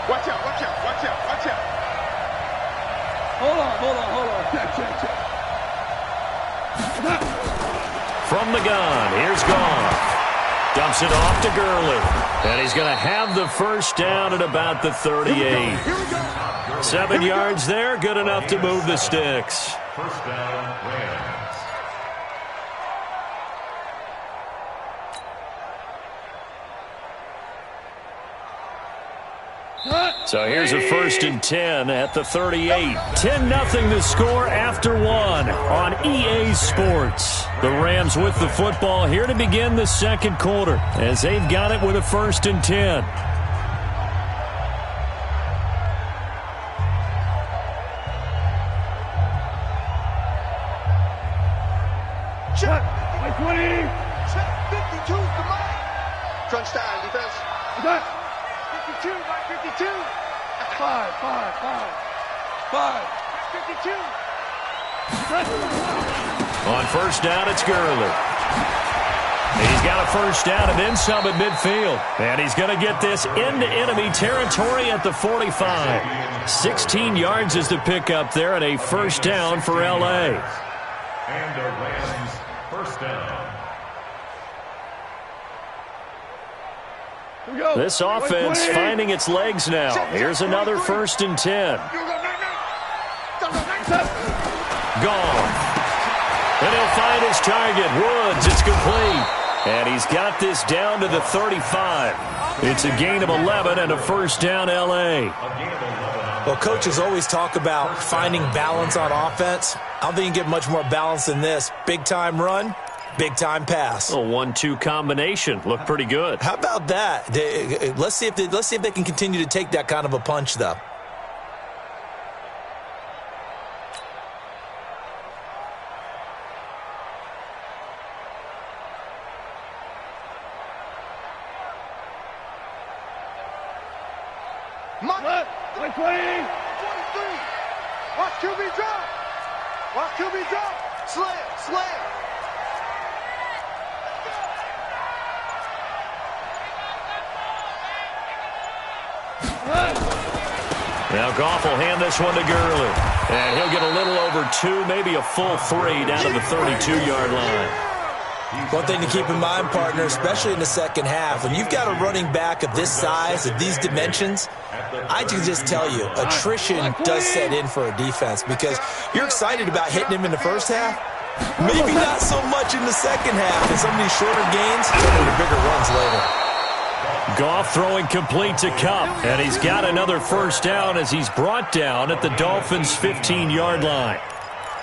Watch out. Hold on. Check. From the gun, here's Goff. Dumps it off to Gurley. And he's going to have the first down at about the 38. 7 yards there, good enough to move the sticks. First down, Rams. So here's a 1st and 10 at the 38. 10-0 the score after 1 on EA Sports. The Rams with the football here to begin the 2nd quarter as they've got it with a 1st and 10. Check. 20. Check. 52's the mark. Crunch time, defense. 52, by 52. 5. 52. On 1st down, it's Gurley. He's got a 1st down and then some at midfield. And he's going to get this into enemy territory at the 45. 16 yards is the pickup there and a 1st down for L.A. And the Rams, 1st down. This offense finding its legs now. Here's another 1st and 10. Gone. And he'll find his target. Woods, it's complete. And he's got this down to the 35. It's a gain of 11 and a first down, L.A. Well, coaches always talk about finding balance on offense. I don't think you can get much more balance than this. Big-time run, big-time pass. A 1-2 combination. Looked pretty good. How about that? Let's see if they can continue to take that kind of a punch, though. Playing. 23. Watch QB drop. Watch QB drop. Slam. Now Goff will hand this one to Gurley. And he'll get a little over 2, maybe a full 3 down to the 32-yard line. One thing to keep in mind, partner, especially in the second half, when you've got a running back of this size, of these dimensions, I can just tell you, attrition does set in for a defense because you're excited about hitting him in the first half. Maybe not so much in the second half, and some of these shorter gains turn into bigger runs later. Goff throwing complete to Kupp, and he's got another first down as he's brought down at the Dolphins' 15-yard line.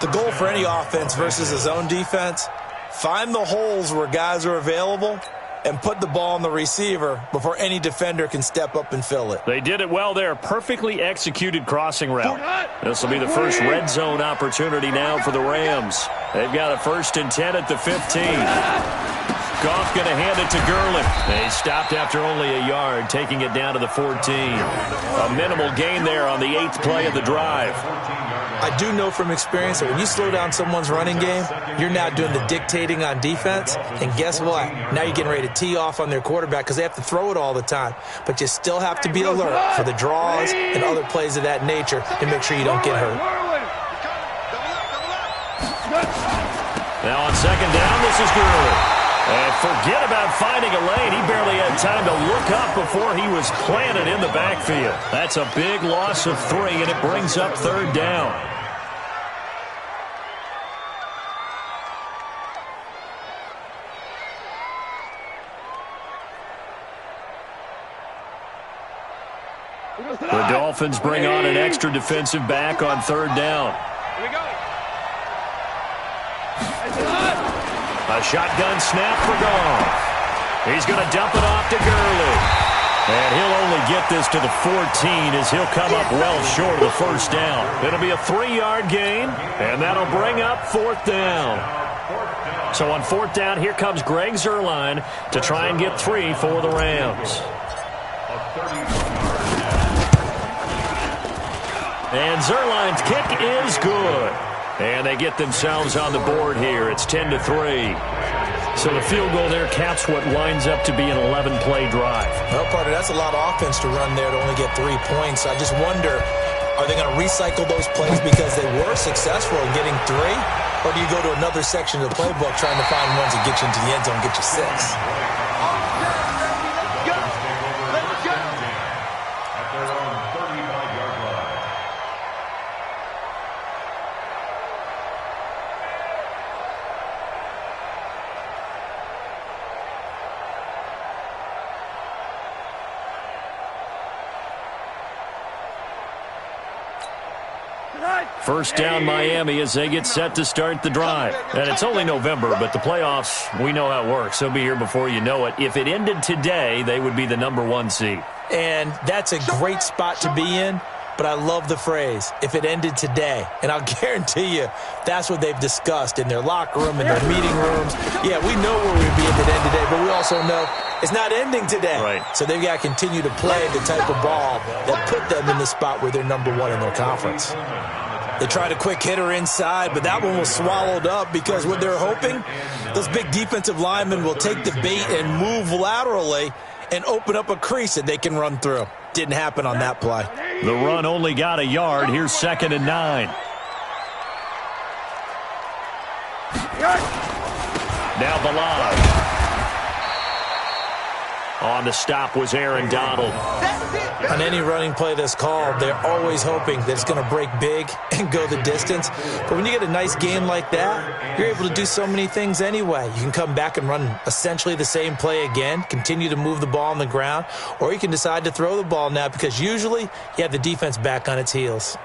The goal for any offense versus his own defense, find the holes where guys are available and put the ball on the receiver before any defender can step up and fill it. They did it well there. Perfectly executed crossing route. This will be the first red zone opportunity now for the Rams. They've got a 1st and 10 at the 15. Goff going to hand it to Gurley. They stopped after only a yard, taking it down to the 14. A minimal gain there on the 8th play of the drive. I do know from experience that when you slow down someone's running game, you're now doing the dictating on defense. And guess what? Now you're getting ready to tee off on their quarterback because they have to throw it all the time. But you still have to be alert for the draws and other plays of that nature to make sure you don't get hurt. Now on second down, this is Gurley. And forget about finding a lane. He barely had time to look up before he was planted in the backfield. That's a big loss of 3, and it brings up 3rd down. The Dolphins bring on an extra defensive back on 3rd down. Here we go. A shotgun snap for Goff. He's going to dump it off to Gurley. And he'll only get this to the 14 as he'll come up well short of the first down. It'll be a 3-yard gain, and that'll bring up 4th down. So on 4th down, here comes Greg Zuerlein to try and get 3 for the Rams. And Zuerlein's kick is good. And they get themselves on the board here. It's 10-3. So the field goal there caps what winds up to be an 11-play drive. Well, partner, that's a lot of offense to run there to only get 3 points. I just wonder, are they going to recycle those plays because they were successful in getting 3? Or do you go to another section of the playbook trying to find ones that get you into the end zone and get you 6? First down Miami as they get set to start the drive. And it's only November, but the playoffs, we know how it works. They'll be here before you know it. If it ended today, they would be the number 1 seed. And that's a great spot to be in, but I love the phrase, if it ended today. And I'll guarantee you that's what they've discussed in their locker room, in their meeting rooms. Yeah, we know where we'd be if it ended today, but we also know it's not ending today. Right. So they've got to continue to play the type of ball that put them in the spot where they're number 1 in their conference. They tried a quick hitter inside, but that one was swallowed up because what they're hoping, those big defensive linemen will take the bait and move laterally and open up a crease that they can run through. Didn't happen on that play. The run only got a yard. Here's 2nd and 9. Now Balaj. On the stop was Aaron Donald. On any running play that's called, they're always hoping that it's going to break big and go the distance. But when you get a nice game like that, you're able to do so many things anyway. You can come back and run essentially the same play again, continue to move the ball on the ground, or you can decide to throw the ball now because usually you have the defense back on its heels.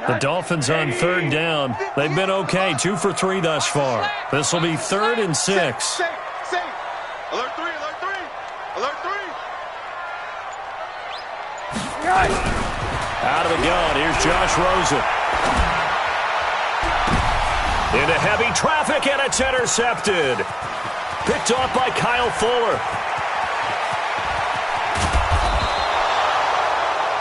The Dolphins on third down. They've been okay, 2 for 3 thus far. This will be 3rd and 6. Safe. Alert 3, alert 3. Alert 3. Out of the gun, here's Josh Rosen. Into heavy traffic, and it's intercepted. Picked off by Kyle Fuller.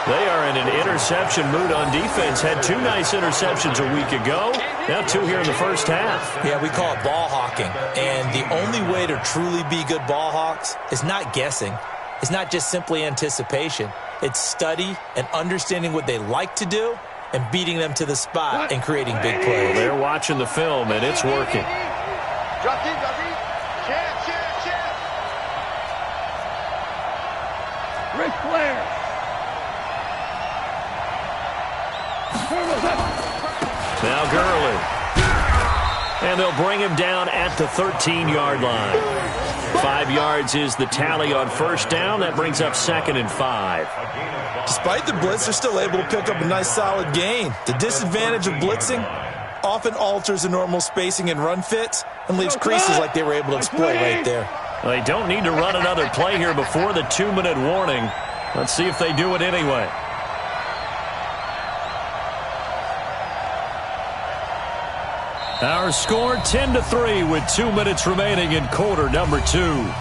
They are in an interception mood on defense. Had 2 nice interceptions a week ago. Now 2 here in the first half. Yeah, we call it ball hawking. And the only way to truly be good ball hawks is not guessing. It's not just simply anticipation. It's study and understanding what they like to do and beating them to the spot and creating big plays. Well, they're watching the film, and it's working. Drop in. Chance. Ric Flair. Now Gurley. And they'll bring him down at the 13-yard line. 5 yards is the tally on first down. That brings up 2nd and 5. Despite the blitz, they're still able to pick up a nice solid gain. The disadvantage of blitzing often alters the normal spacing and run fits and leaves creases like they were able to exploit right there. Well, they don't need to run another play here before the 2-minute warning. Let's see if they do it anyway. Our score 10-3 with 2 minutes remaining in quarter number 2.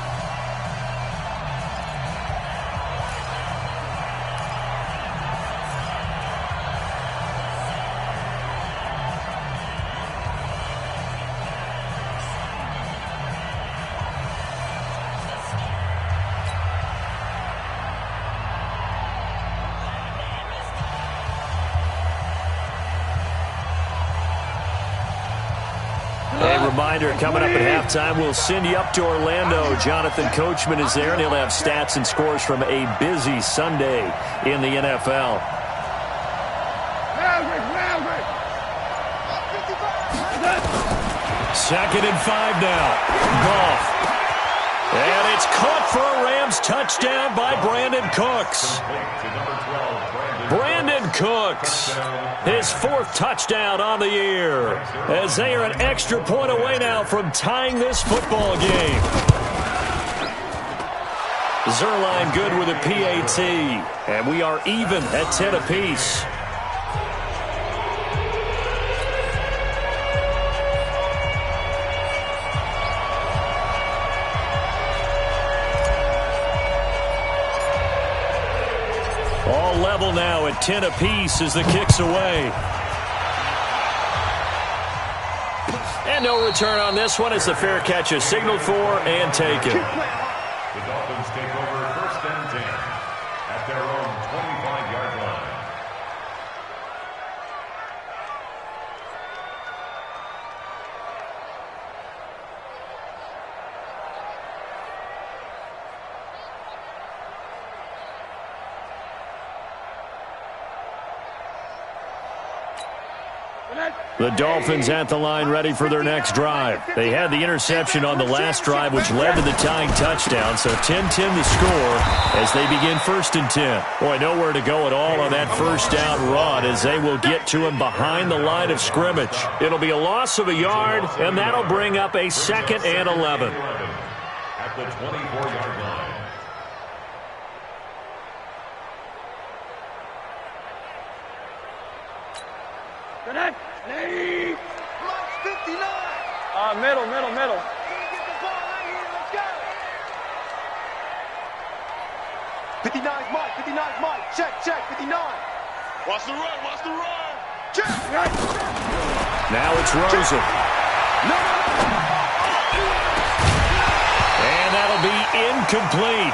Reminder, coming up at halftime, we'll send you up to Orlando. Jonathan Coachman is there, and he'll have stats and scores from a busy Sunday in the NFL. Second and 5 now. Goff. And it's caught for a Rams touchdown by Brandon Cooks. Brandon Cooks, his 4th touchdown on the year, as they are an extra point away now from tying this football game. Zerline good with a PAT, and we are even at 10 apiece. All level now at 10 apiece as the kick's away. And no return on this one as the fair catch is signaled for and taken. The Dolphins take over 1st and 10 at their own 25-yard line. The Dolphins at the line ready for their next drive. They had the interception on the last drive, which led to the tying touchdown. So 10-10 the score as they begin 1st and 10. Boy, nowhere to go at all on that first down run as they will get to him behind the line of scrimmage. It'll be a loss of a yard, and that'll bring up a 2nd and 11. At the 24-yard line. Connect. Lead. Block 59. Middle. Get the ball right here. Let's go. 59's Mike. Check. 59. Watch the run. Check. Now it's Rosen. No. And that'll be incomplete.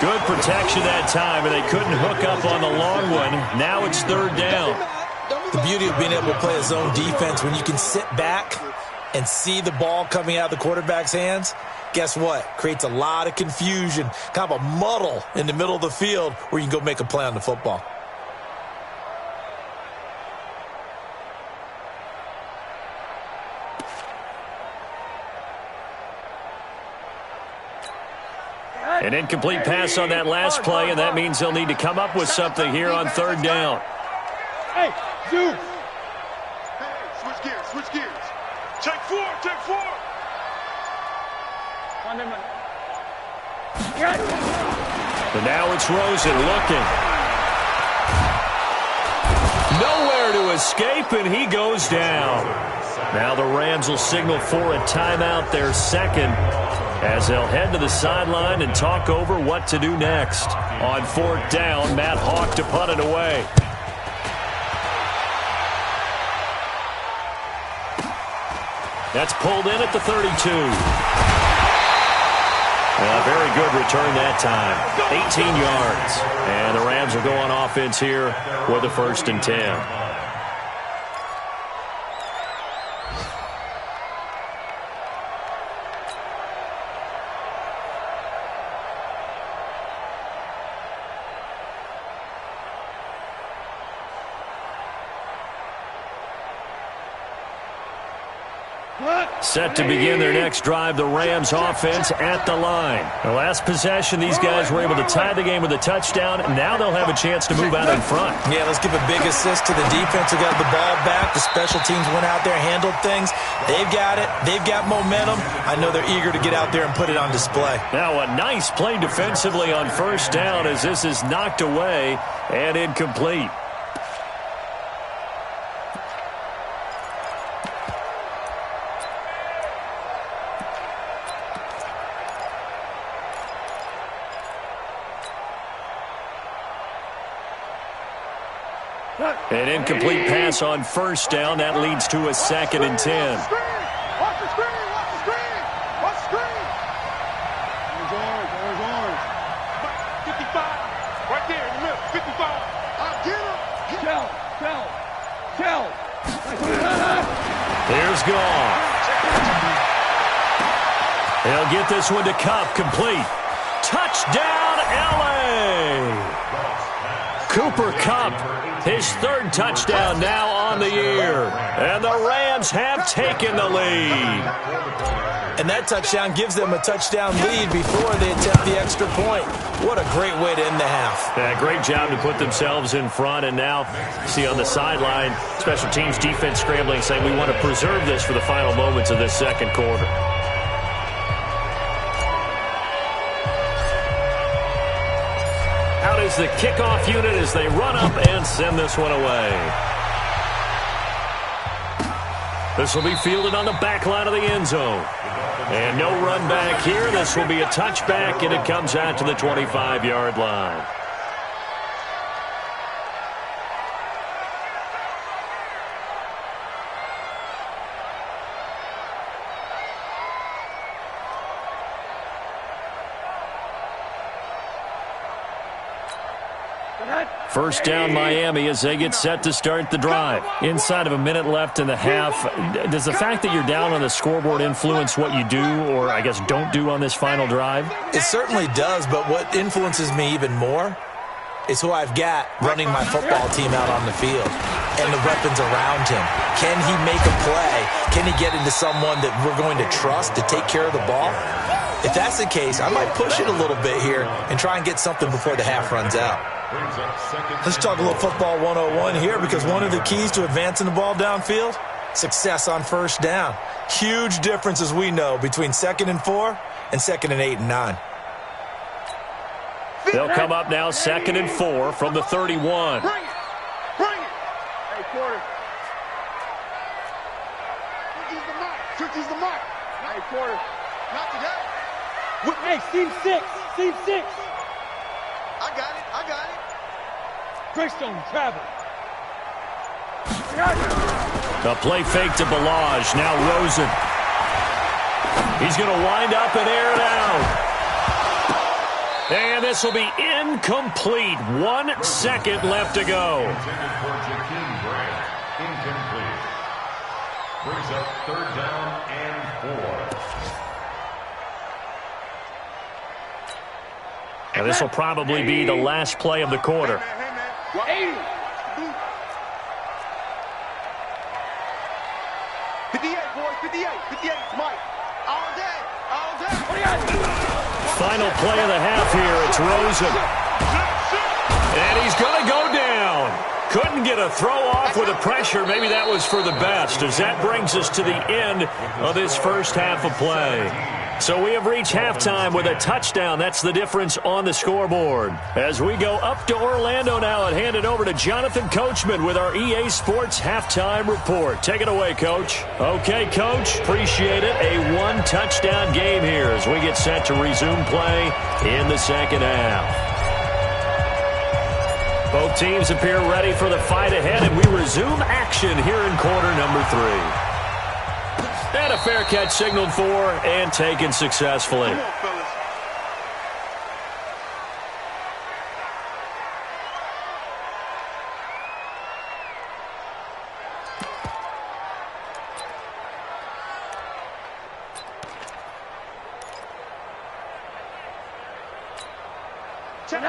Good protection that time, and they couldn't hook up on the long one. Now it's 3rd down. Don't The beauty of being able to play a zone defense when you can sit back and see the ball coming out of the quarterback's hands, guess what? Creates a lot of confusion, kind of a muddle in the middle of the field where you can go make a play on the football. An incomplete pass on that last play, and that means they'll need to come up with something here on third down. Hey, Zeus! Hey, switch gears, switch gears. Take four, take four! But now it's Rosen looking. Nowhere to escape, and he goes down. Now the Rams will signal for a timeout, their second, as they'll head to the sideline and talk over what to do next. On fourth down, Matt Hawk to punt it away. That's pulled in at the 32. A very good return that time. 18 yards. And the Rams will go on offense here with a 1st and 10. Set to begin their next drive, the Rams offense at the line. The last possession, these guys were able to tie the game with a touchdown. Now they'll have a chance to move out in front. Yeah, let's give a big assist to the defense who got the ball back. The special teams went out there, handled things. They've got it. They've got momentum. I know they're eager to get out there and put it on display. Now a nice play defensively on first down as this is knocked away and incomplete. An incomplete pass on first down. That leads to a 2nd and 10. Watch the screen! Watch the screen! Watch the screen! There's orange. 55. Right there in the middle. 55. I'll get him. Tell. Here's Gone. They'll get this one to Cup. Complete. Touchdown, L.A. Cooper Kupp, his 3rd touchdown now on the year. And the Rams have taken the lead. And that touchdown gives them a touchdown lead before they attempt the extra point. What a great way to end the half. Yeah, great job to put themselves in front. And now, see on the sideline, special teams defense scrambling, saying we want to preserve this for the final moments of this second quarter. Out is the kickoff unit as they run up and send this one away. This will be fielded on the back line of the end zone. And no run back here. This will be a touchback, and it comes out to the 25-yard line. First down, Miami, as they get set to start the drive. Inside of a minute left in the half, does the fact that you're down on the scoreboard influence what you do or, I guess, don't do on this final drive? It certainly does, but what influences me even more is who I've got running my football team out on the field and the weapons around him. Can he make a play? Can he get into someone that we're going to trust to take care of the ball? If that's the case, I might push it a little bit here and try and get something before the half runs out. Let's talk a little football 101 here, because one of the keys to advancing the ball downfield, success on first down. Huge difference, as we know, between 2nd and 4 and 2nd and 8 and 9. They'll come up now 2nd and 4 from the 31. Bring it. Hey, quarter. Switch is the mark. Hey, quarter. Not today. Hey, seam 6. I got it. Greystone, travel. A play fake to Balaj. Now Rosen. He's going to wind up and air it out. And this will be incomplete. 1 second left to go. incomplete. Brings up 3rd down and 4. Now this will probably be the last play of the quarter. 80. 58, boys, 58, 58, Mike. All day, all day. Final play of the half here. It's Rosen. And he's going to go down. Couldn't get a throw off with the pressure. Maybe that was for the best, as that brings us to the end of this first half of play. So we have reached halftime with a touchdown. That's the difference on the scoreboard. As we go up to Orlando now and hand it over to Jonathan Coachman with our EA Sports Halftime Report. Take it away, Coach. Okay, Coach. Appreciate it. A 1-touchdown game here as we get set to resume play in the second half. Both teams appear ready for the fight ahead, and we resume action here in quarter number 3. And a fair catch signaled for and taken successfully. Come on, fellas.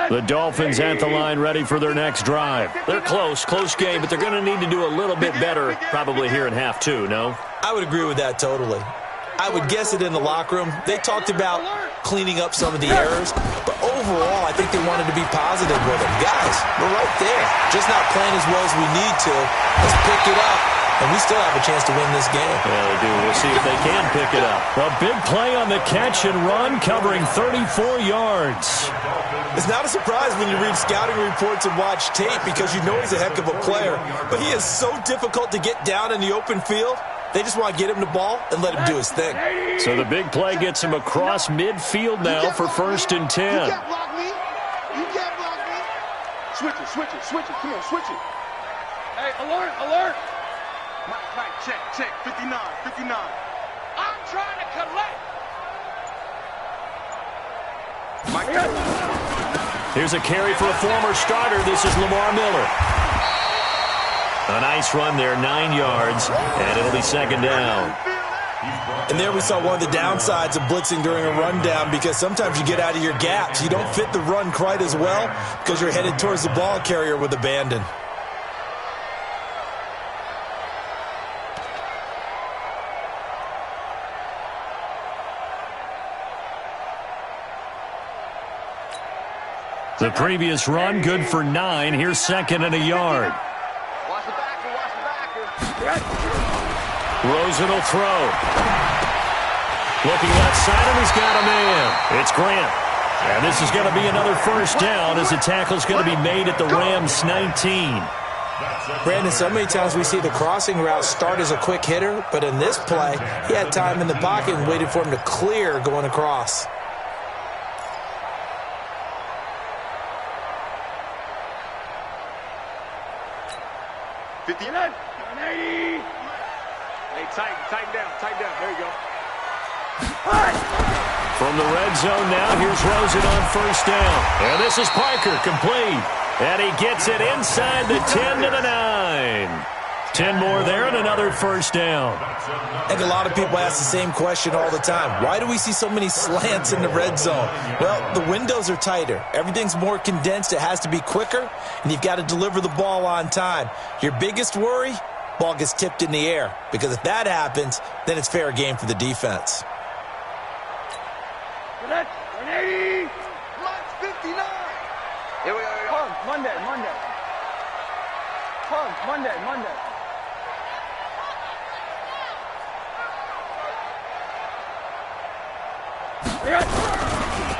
The Dolphins at the line ready for their next drive. They're close game, but they're going to need to do a little bit better probably here in half 2, no? I would agree with that totally. I would guess it in the locker room. They talked about cleaning up some of the errors, but overall, I think they wanted to be positive with them. Guys, we're right there. Just not playing as well as we need to. Let's pick it up, and we still have a chance to win this game. Yeah, they do. We'll see if they can pick it up. A big play on the catch and run, covering 34 yards. It's not a surprise when you read scouting reports and watch tape because you know he's a heck of a player, but he is so difficult to get down in the open field. They just want to get him the ball and let him do his thing. So the big play gets him across midfield now for 1st and 10. You can't block me. You can't block me. Switch it, switch it, switch it. Come on, switch it. Hey, alert, alert. Mike, check. 59. I'm trying to collect. Here's a carry for a former starter. This is Lamar Miller. A nice run there, 9 yards, and it'll be 2nd down. And there we saw one of the downsides of blitzing during a rundown because sometimes you get out of your gaps. You don't fit the run quite as well because you're headed towards the ball carrier with abandon. The previous run, good for 9. Here's 2nd and a yard. Watch the backer. Rosen will throw. Looking outside, and he's got a man. It's Grant. And this is going to be another 1st down as the tackle's going to be made at the Rams' 19. Brandon, so many times we see the crossing route start as a quick hitter, but in this play, he had time in the pocket and waited for him to clear going across. Tighten down. There you go. From the red zone now, here's Rosen on 1st down. And this is Parker, complete. And he gets it inside the 10 to the 9. 10 more there and another 1st down. I think a lot of people ask the same question all the time. Why do we see so many slants in the red zone? Well, the windows are tighter. Everything's more condensed. It has to be quicker, and you've got to deliver the ball on time. Your biggest worry? Ball gets tipped in the air, because if that happens, then it's fair game for the defense. 180. Lunch 59. Here we go. Monday.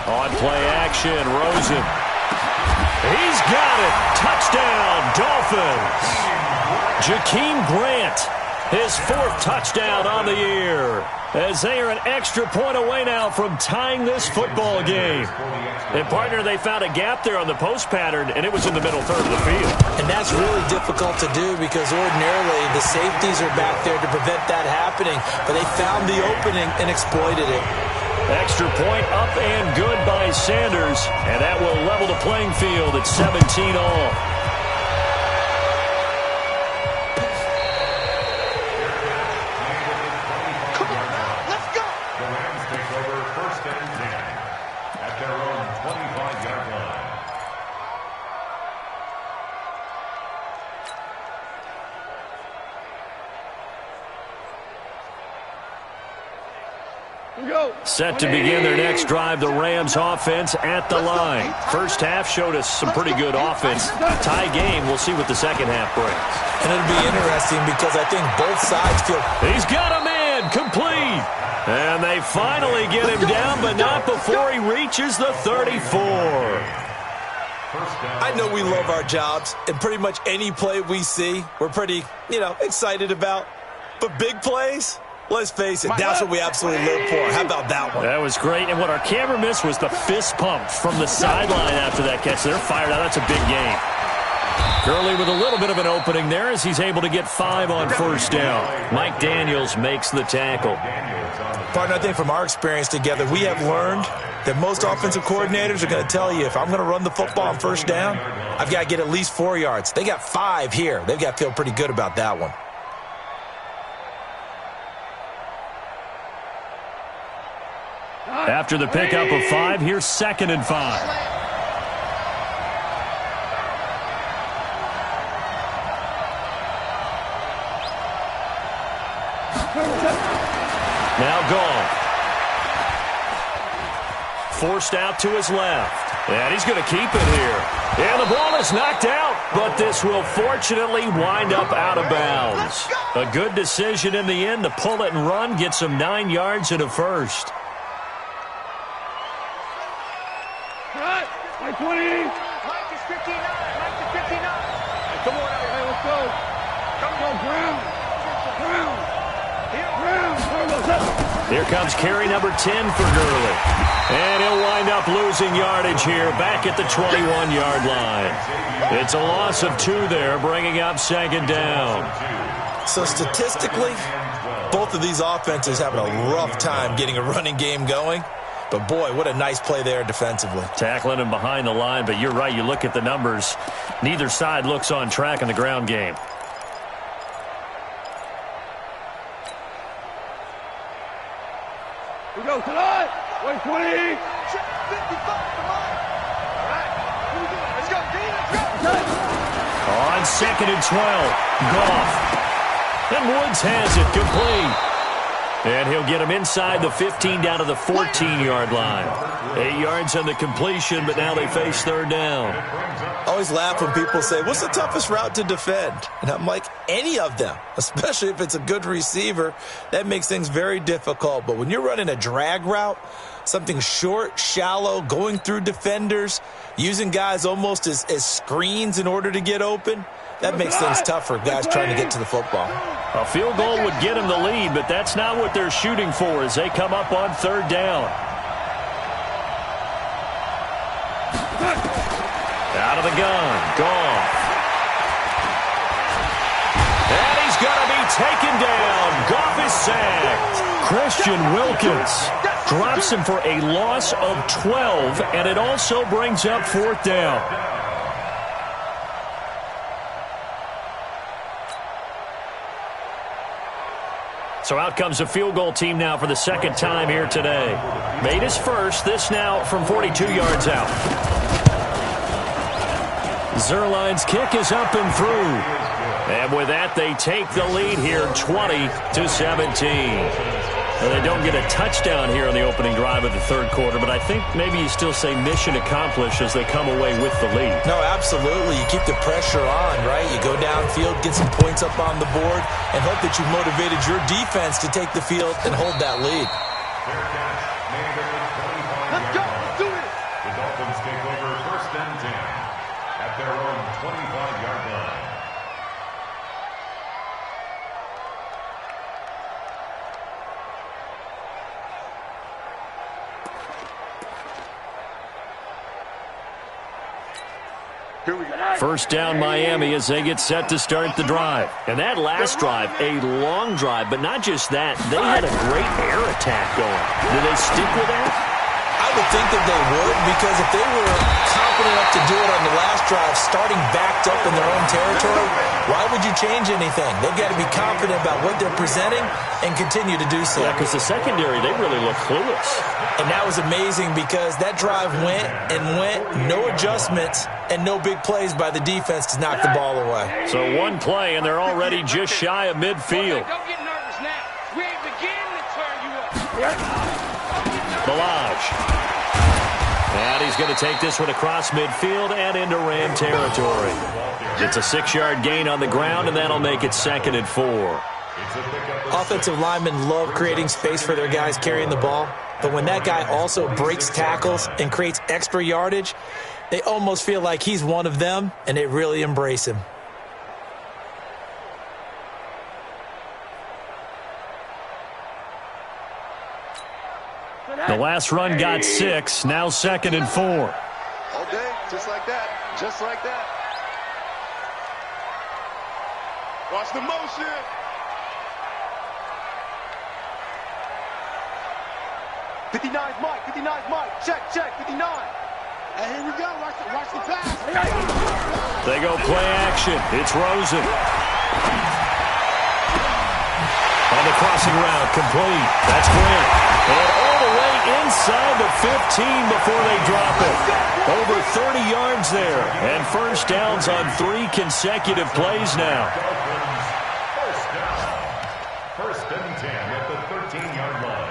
On play action, Rosen. He's got it. Touchdown, Dolphins. Jakeem Grant, his 4th touchdown on the year, as they are an extra point away now from tying this football game. And, partner, they found a gap there on the post pattern, and it was in the middle third of the field. And that's really difficult to do because ordinarily the safeties are back there to prevent that happening, but they found the opening and exploited it. Extra point up and good by Sanders, and that will level the playing field at 17 all. Set to begin their next drive, the Rams offense at the line. First half showed us some pretty good offense. Tie game, we'll see what the second half brings. And it'll be interesting because I think both sides feel... He's got a man, complete. And they finally get him down, but not before he reaches the 34. I know we love our jobs, and pretty much any play we see, we're pretty, excited about. But big plays, let's face it, that's what we absolutely live for. How about that one? That was great, and what our camera missed was the fist pump from the sideline after that catch. They're fired out. That's a big game. Gurley with a little bit of an opening there as he's able to get 5 on first down. Mike Daniels makes the tackle. Partner, I think from our experience together, we have learned that most offensive coordinators are going to tell you, if I'm going to run the football on first down, I've got to get at least 4 yards. They got 5 here. They've got to feel pretty good about that one. After the pickup of 5, here's 2nd and 5. Now gone. Forced out to his left. And he's going to keep it here. And the ball is knocked out, but this will fortunately wind up out of bounds. A good decision in the end to pull it and run, gets him 9 yards and a first. Mike 20. Mike is 59. Mike is 59. Come on, hey, let's go. Come on, Brown. Here comes carry number 10 for Gurley. And he'll wind up losing yardage here back at the 21-yard line. It's a loss of 2 there, bringing up 2nd down. So statistically, both of these offenses having a rough time getting a running game going. But, boy, what a nice play there defensively. Tackling him behind the line, but you're right. You look at the numbers. Neither side looks on track in the ground game. We go tonight. 120. 55. Come on. All right. Here we go. Let's go, D. Let's go. On 2nd and 12. Goff. And Woods has it complete. And he'll get him inside the 15 down to the 14-yard line. 8 yards on the completion, but now they face 3rd down. I always laugh when people say, what's the toughest route to defend? And I'm like, any of them, especially if it's a good receiver. That makes things very difficult. But when you're running a drag route, something short, shallow, going through defenders, using guys almost as screens in order to get open, that makes things tough for guys trying to get to the football. A field goal would get them the lead, but that's not what they're shooting for as they come up on 3rd down. Out of the gun, Goff. And he's going to be taken down. Goff is sacked. Christian Wilkins drops him for a loss of 12, and it also brings up 4th down. So out comes a field goal team now for the 2nd time here today. Made his first, this now from 42 yards out. Zerline's kick is up and through. And with that, they take the lead here 20-17. And they don't get a touchdown here on the opening drive of the 3rd quarter, but I think maybe you still say mission accomplished as they come away with the lead. No, absolutely. You keep the pressure on, right? You go downfield, get some points up on the board, and hope that you motivated your defense to take the field and hold that lead. Let's go. Let's do it. The Dolphins take over 1st and 10 at their own 25-yard line. First down Miami as they get set to start the drive. And that last drive, a long drive, but not just that. They had a great air attack going. Do they stick with that? I would think that they would, because if they were confident enough to do it on the last drive, starting backed up in their own territory, why would you change anything? They've got to be confident about what they're presenting and continue to do so. Yeah, because the secondary, they really look clueless. And that was amazing because that drive went and went, no adjustments, and no big plays by the defense to knock the ball away. So one play, and they're already just shy of midfield. Don't get nervous now. We ain't beginning to turn you up. Balaj. And he's going to take this one across midfield and into Ram territory. It's a 6-yard gain on the ground, and that'll make it 2nd and 4. Offensive linemen love creating space for their guys carrying the ball, but when that guy also breaks tackles and creates extra yardage, they almost feel like he's one of them, and they really embrace him. The last run got 6, now 2nd and 4. All day, just like that, just like that. Watch the motion. Mike, 59's Mike, check, 59. And here we go, watch the pass. They go play action, it's Rosen. On the crossing route, complete, that's Grant. And all the way inside the 15 before they drop it. Over 30 yards there, and first downs on 3 consecutive plays now. First and 10 at the 13-yard line.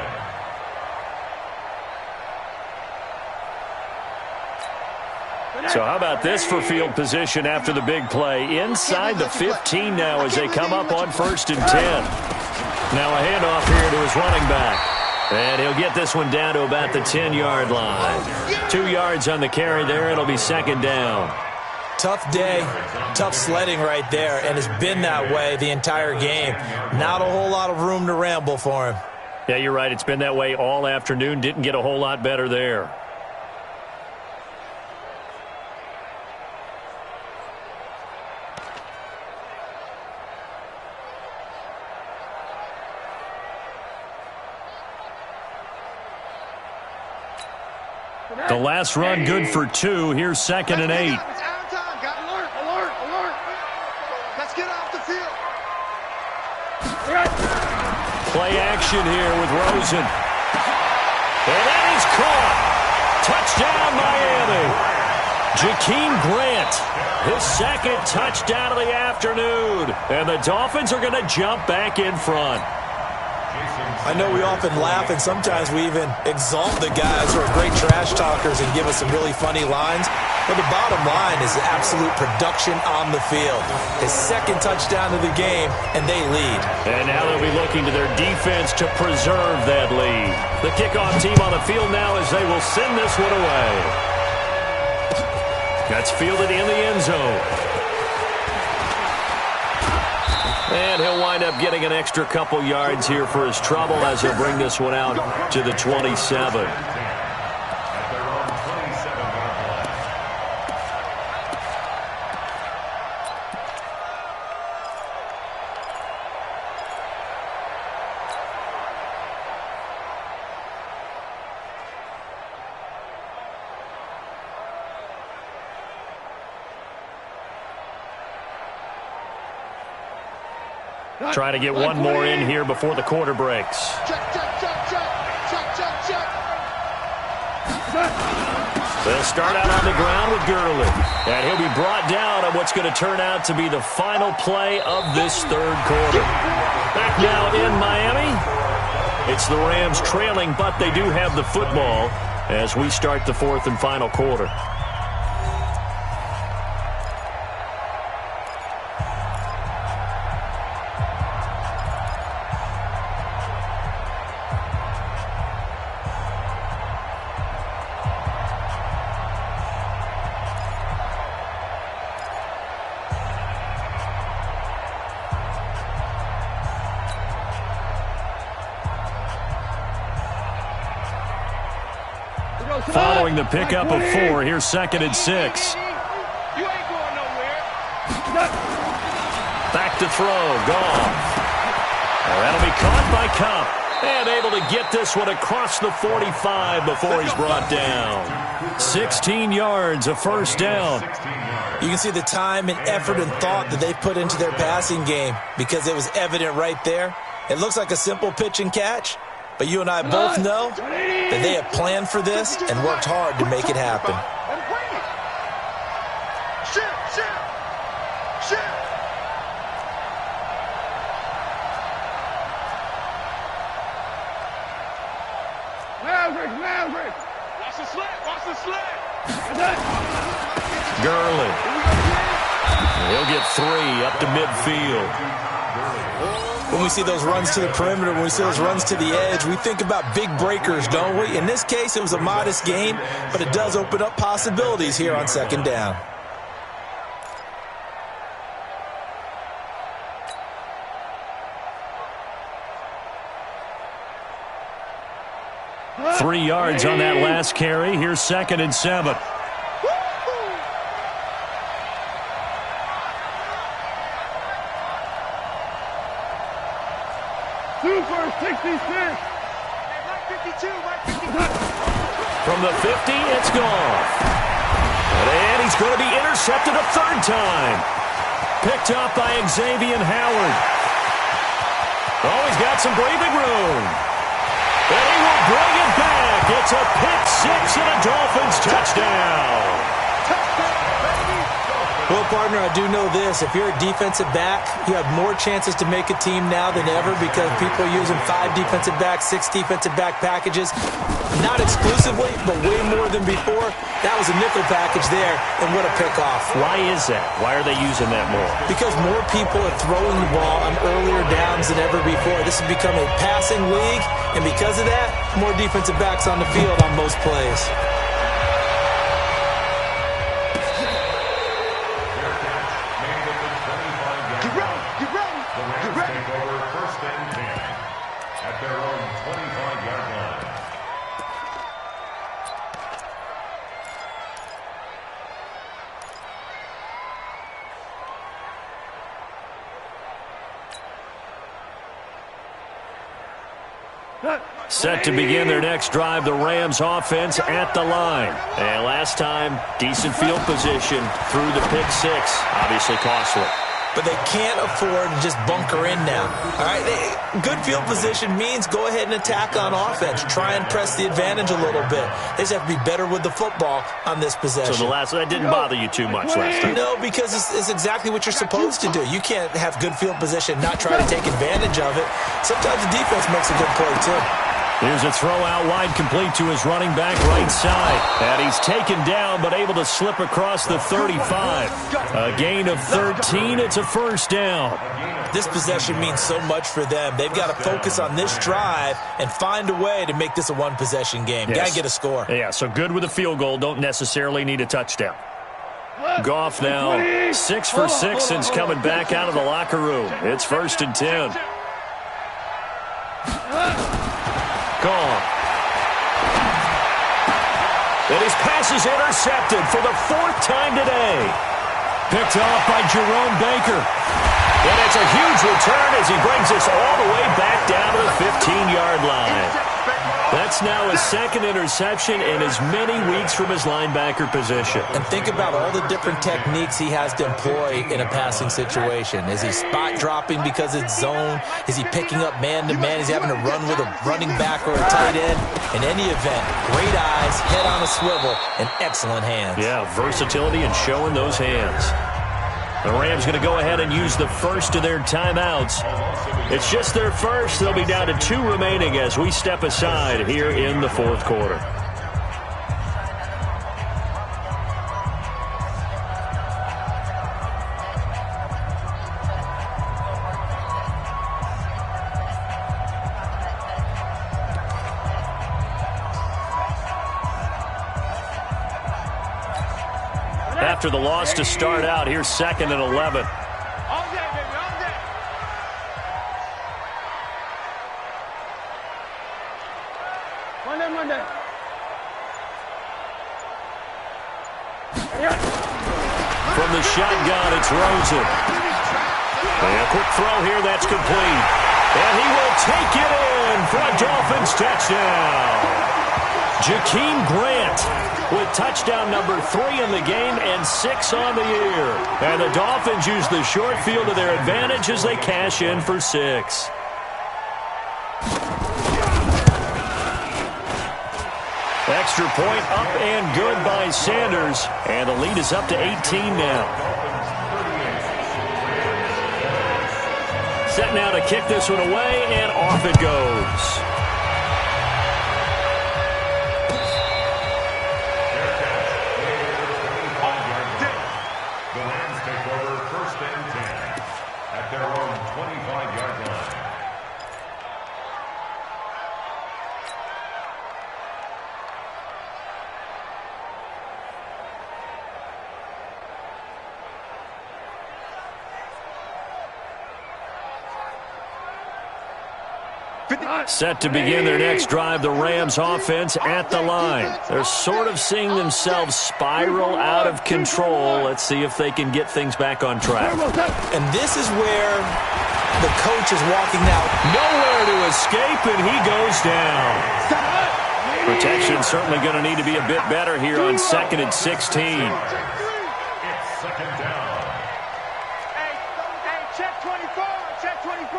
So how about this for field position after the big play? Inside the 15 now as they come up on 1st and 10. Now a handoff here to his running back. And he'll get this one down to about the 10-yard line. 2 yards on the carry there. It'll be 2nd down. Tough day, tough sledding right there, and it's been that way the entire game. Not a whole lot of room to ramble for him. Yeah, you're right. It's been that way all afternoon. Didn't get a whole lot better there. The last run good for 2. Here's 2nd and 8. It's out of time. Got alert. Let's get off the field. Play action here with Rosen. And that is caught. Touchdown, Miami. Jakeem Grant, his 2nd touchdown of the afternoon. And the Dolphins are going to jump back in front. I know we often laugh, and sometimes we even exalt the guys who are great trash talkers and give us some really funny lines. But the bottom line is absolute production on the field. His 2nd touchdown of the game, and they lead. And now they'll be looking to their defense to preserve that lead. The kickoff team on the field now as they will send this one away. That's fielded in the end zone. And he'll wind up getting an extra couple yards here for his trouble as he'll bring this one out to the 27. Trying to get one more in here before the quarter breaks. Check. They'll start out on the ground with Gurley. And he'll be brought down on what's going to turn out to be the final play of this 3rd quarter. Back now in Miami. It's the Rams trailing, but they do have the football as we start the 4th and final quarter. Following the pickup of 4, here's 2nd and 6. You ain't going nowhere. Back to throw, Goff. That'll be caught by Cup. And able to get this one across the 45 before he's brought down. 16 yards, a first down. You can see the time and effort and thought that they put into their passing game because it was evident right there. It looks like a simple pitch and catch, but you and I both know that they have planned for this and worked hard to make it happen. Maverick. Watch the slant. Gurley. He'll get 3 up to midfield. When we see those runs to the perimeter, when we see those runs to the edge, we think about big breakers, don't we? In this case, it was a modest gain, but it does open up possibilities here on second down. Three yards on that last carry. Here's 2nd and 7. Super 66. From the 50, it's gone. And he's going to be intercepted a 3rd time. Picked up by Xavier Howard. Oh, he's got some breathing room. And he will bring it back. It's a pick 6 and a Dolphins touchdown. Well, partner, I do know this. If you're a defensive back, you have more chances to make a team now than ever because people are using 5 defensive backs, 6 defensive back packages. Not exclusively, but way more than before. That was a nickel package there, and what a pickoff. Why is that? Why are they using that more? Because more people are throwing the ball on earlier downs than ever before. This has become a passing league, and because of that, more defensive backs on the field on most plays. Set to begin their next drive, the Rams offense at the line. And last time, decent field position through the pick 6. Obviously costly. But they can't afford to just bunker in now. All right, good field position means go ahead and attack on offense. Try and press the advantage a little bit. They just have to be better with the football on this possession. So that didn't bother you too much last time? No, because it's exactly what you're supposed to do. You can't have good field position, not try to take advantage of it. Sometimes the defense makes a good play, too. Here's a throw out wide, complete to his running back right side. And he's taken down, but able to slip across the 35. A gain of 13. It's a 1st down. This possession means so much for them. They've got to focus on this drive and find a way to make this a one-possession game. Yes. Got to get a score. Yeah, so good with a field goal. Don't necessarily need a touchdown. Goff now 6 for 6 since coming back out of the locker room. It's 1st and 10. Gone. And his pass is intercepted for the 4th time today. Picked off by Jerome Baker. And it's a huge return as he brings us all the way back down to the 15-yard line. That's now his 2nd interception in as many weeks from his linebacker position. And think about all the different techniques he has to employ in a passing situation. Is he spot dropping because it's zone? Is he picking up man-to-man? Is he having to run with a running back or a tight end? In any event, great eyes, head on a swivel, and excellent hands. Yeah, versatility and showing those hands. The Rams going to go ahead and use the first of their timeouts. It's just their first. They'll be down to 2 remaining as we step aside here in the 4th quarter. After the loss to start out, here's 2nd and 11. All day, baby, all day. Monday. From the shotgun, it's Rosen. And a quick throw here, that's complete. And he will take it in for a Dolphins touchdown. Jakeem Grant with touchdown number 3 in the game and 6 on the year. And the Dolphins use the short field to their advantage as they cash in for 6. Extra point up and good by Sanders. And the lead is up to 18 now. Set now to kick this one away, and off it goes. Set to begin their next drive, the Rams offense at the line. They're sort of seeing themselves spiral out of control. Let's see if they can get things back on track. And this is where the coach is walking out. Nowhere to escape, and he goes down. Protection certainly going to need to be a bit better here on 2nd and 16. It's 2nd down. Hey, check 24, check 24.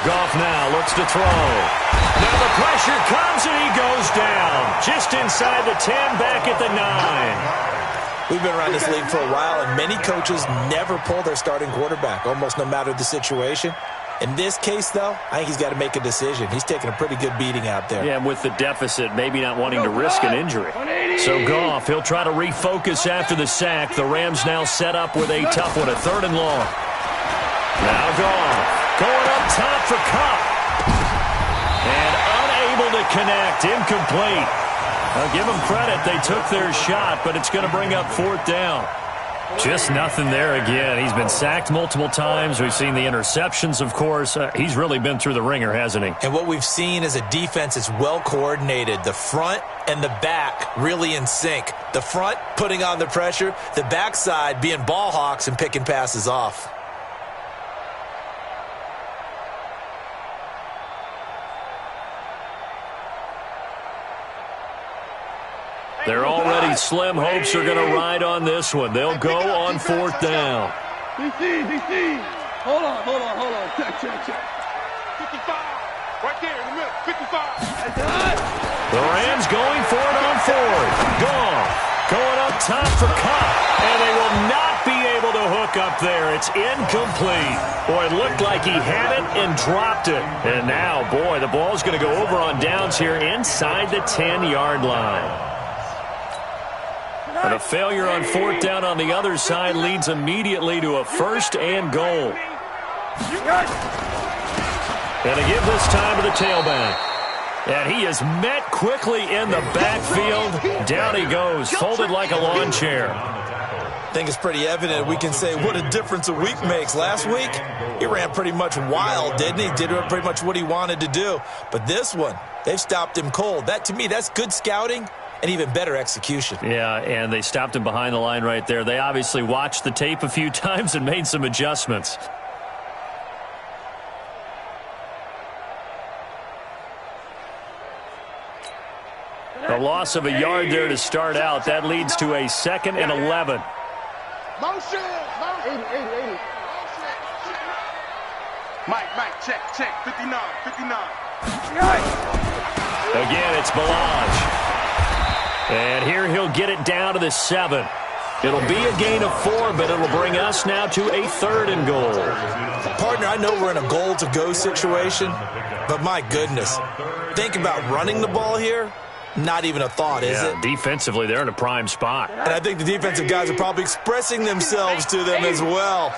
Goff now looks to throw. Now the pressure comes, and he goes down. Just inside the 10, back at the 9. We've been around this league for a while, and many coaches never pull their starting quarterback, almost no matter the situation. In this case, though, I think he's got to make a decision. He's taking a pretty good beating out there. Yeah, and with the deficit, maybe not wanting to risk an injury. So Goff, he'll try to refocus after the sack. The Rams now set up with a tough one, a 3rd and long. Now Goff going up top for Cup. And unable to connect, incomplete. I'll give them credit. They took their shot, but it's going to bring up 4th down. Just nothing there again. He's been sacked multiple times. We've seen the interceptions, of course. He's really been through the ringer, hasn't he? And what we've seen is a defense that's well coordinated. The front and the back really in sync. The front putting on the pressure. The backside being ball hawks and picking passes off. They're already slim hopes are going to ride on this one. They'll go on 4th down. DC. Hold on. Check. 55. Right there in the middle. 55. The Rams going for it on 4th. Going up top for Cup. And they will not be able to hook up there. It's incomplete. Boy, it looked like he had it and dropped it. And now, boy, the ball's going to go over on downs here inside the 10-yard line. And a failure on 4th down on the other side leads immediately to a 1st and goal. And a give this time to the tailback. And he is met quickly in the backfield. Down he goes, folded like a lawn chair. I think it's pretty evident. We can say what a difference a week makes. Last week, he ran pretty much wild, didn't he? Did pretty much what he wanted to do. But this one, they've stopped him cold. That, to me, that's good scouting. And even better execution. Yeah, and they stopped him behind the line right there. They obviously watched the tape a few times and made some adjustments. A loss of a yard there to start out. That leads to a 2nd and 11. Motion. 80. Mike, check. 59. Again, it's Balaj. And here he'll get it down to the 7. It'll be a gain of 4, but it'll bring us now to a 3rd and goal. Partner, I know we're in a goal-to-go situation, but my goodness, think about running the ball here. Not even a thought, is it? Defensively, they're in a prime spot. And I think the defensive guys are probably expressing themselves to them as well.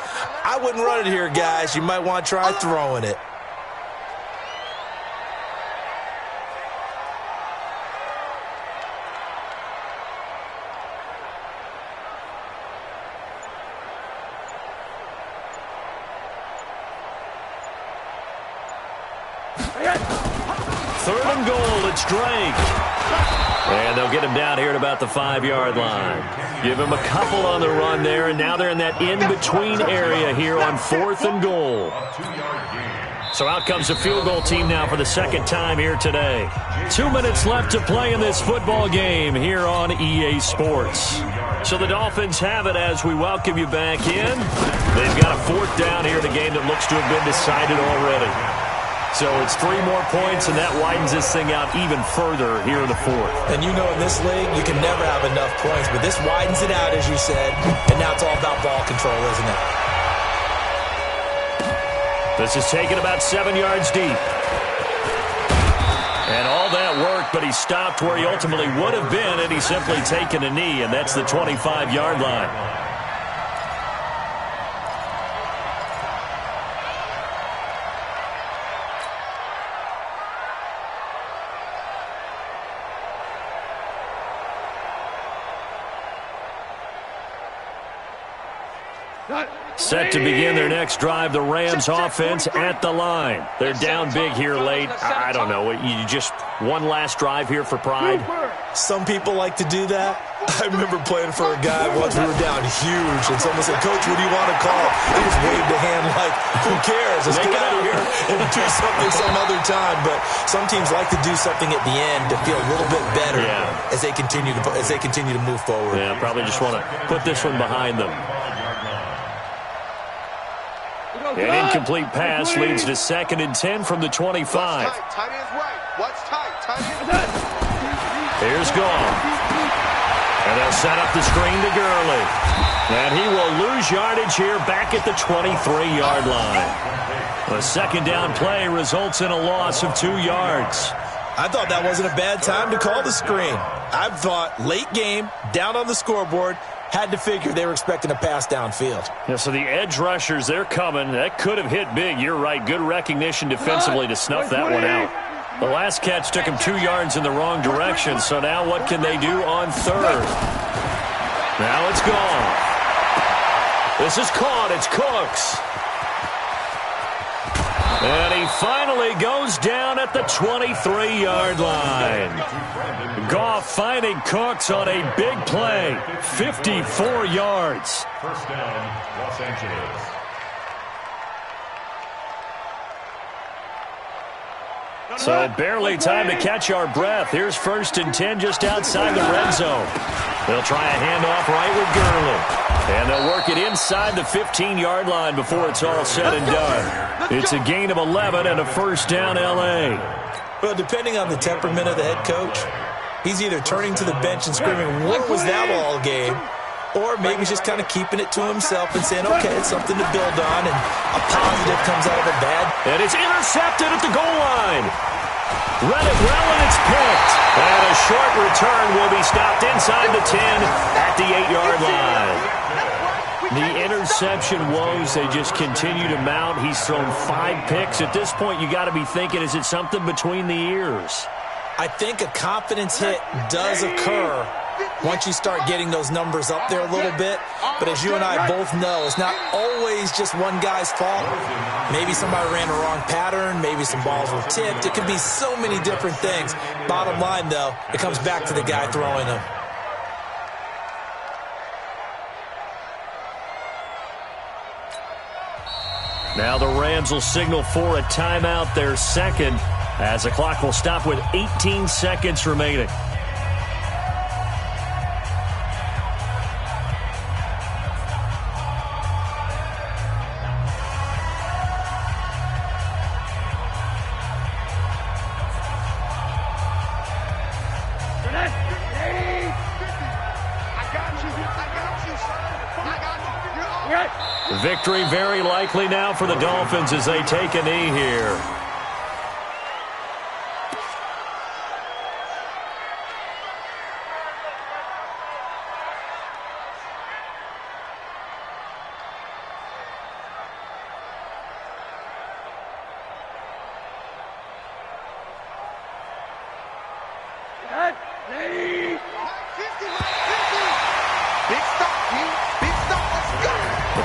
I wouldn't run it here, guys. You might want to try throwing it. Third and goal, it's Drake. And they'll get him down here at about the 5-yard line. Give him a couple on the run there, and now they're in that in-between area here on 4th and goal. So out comes the field goal team now for the 2nd time here today. 2 minutes left to play in this football game here on EA Sports. So the Dolphins have it as we welcome you back in. They've got a 4th down here in a game that looks to have been decided already. So it's 3 more points, and that widens this thing out even further here in the 4th. And you know in this league, you can never have enough points, but this widens it out, as you said, and now it's all about ball control, isn't it? This is taken about 7 yards deep. And all that worked, but he stopped where he ultimately would have been, and he's simply taken a knee, and that's the 25-yard line. Set to begin their next drive, the Rams offense at the line. They're down big here late. I don't know. You just one last drive here for pride? Some people like to do that. I remember playing for a guy once. We were down huge, and someone said, "Coach, what do you want to call?" He just waved a hand like, "Who cares? Let's get out of here and do something some other time." But some teams like to do something at the end to feel a little bit better as they continue to move forward. Yeah, probably just want to put this one behind them. An incomplete pass leads to 2nd and 10 from the 25. Tight end's right. What's tight? Tight end's Here's Goff. And they'll set up the screen to Gurley. And he will lose yardage here back at the 23-yard line. A second down play results in a loss of 2 yards. I thought that wasn't a bad time to call the screen. I thought late game, down on the scoreboard, had to figure they were expecting a pass downfield. Yeah, so the edge rushers, they're coming. That could have hit big. You're right. Good recognition defensively to snuff that one out. The last catch took him 2 yards in the wrong direction, so now what can they do on 3rd? Now it's gone. This is caught. It's Cooks. And he finally goes down at the 23-yard line. Goff finding Cooks on a big play. 54 yards. First down, Los Angeles. So barely time to catch our breath. Here's 1st and 10 just outside the red zone. They'll try a handoff right with Gurley. And they'll work it inside the 15-yard line before it's all said and done. It's a gain of 11 and a first down L.A. Well, depending on the temperament of the head coach, he's either turning to the bench and screaming, "What was that all game?" Or maybe just kind of keeping it to himself and saying, okay, it's something to build on, and a positive comes out of a bad. And it's intercepted at the goal line. Read it well, and it's picked. And a short return will be stopped inside the 10 at the 8-yard line. The interception woes, they just continue to mount. He's thrown 5 picks. At this point, you got to be thinking, is it something between the ears? I think a confidence hit does occur once you start getting those numbers up there a little bit. But as you and I both know, it's not always just one guy's fault. Maybe somebody ran the wrong pattern. Maybe some balls were tipped. It could be so many different things. Bottom line, though, it comes back to the guy throwing them. Now the Rams will signal for a timeout, their second, as the clock will stop with 18 seconds remaining. Victory very likely now for the Dolphins as they take a knee here.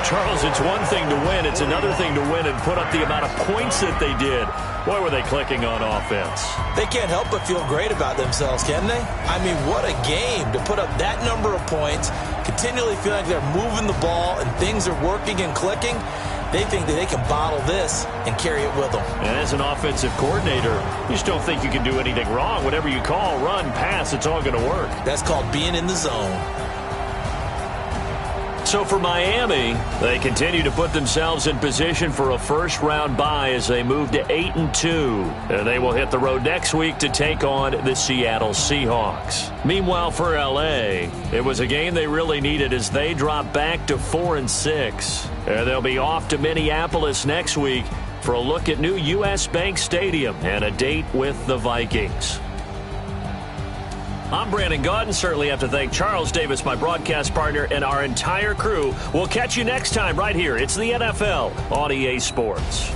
Charles, it's one thing to win. It's another thing to win and put up the amount of points that they did. Boy, were they clicking on offense. They can't help but feel great about themselves, can they? I mean, what a game to put up that number of points, continually feel like they're moving the ball and things are working and clicking. They think that they can bottle this and carry it with them. And as an offensive coordinator, you just don't think you can do anything wrong. Whatever you call, run, pass, it's all going to work. That's called being in the zone. So for Miami, they continue to put themselves in position for a first-round bye as they move to 8-2. And they will hit the road next week to take on the Seattle Seahawks. Meanwhile, for L.A., it was a game they really needed as they drop back to 4-6. And they'll be off to Minneapolis next week for a look at new U.S. Bank Stadium and a date with the Vikings. I'm Brandon Gaudin. Certainly have to thank Charles Davis, my broadcast partner, and our entire crew. We'll catch you next time right here. It's the NFL on EA Sports.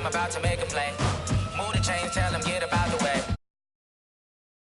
I'm about to make a play.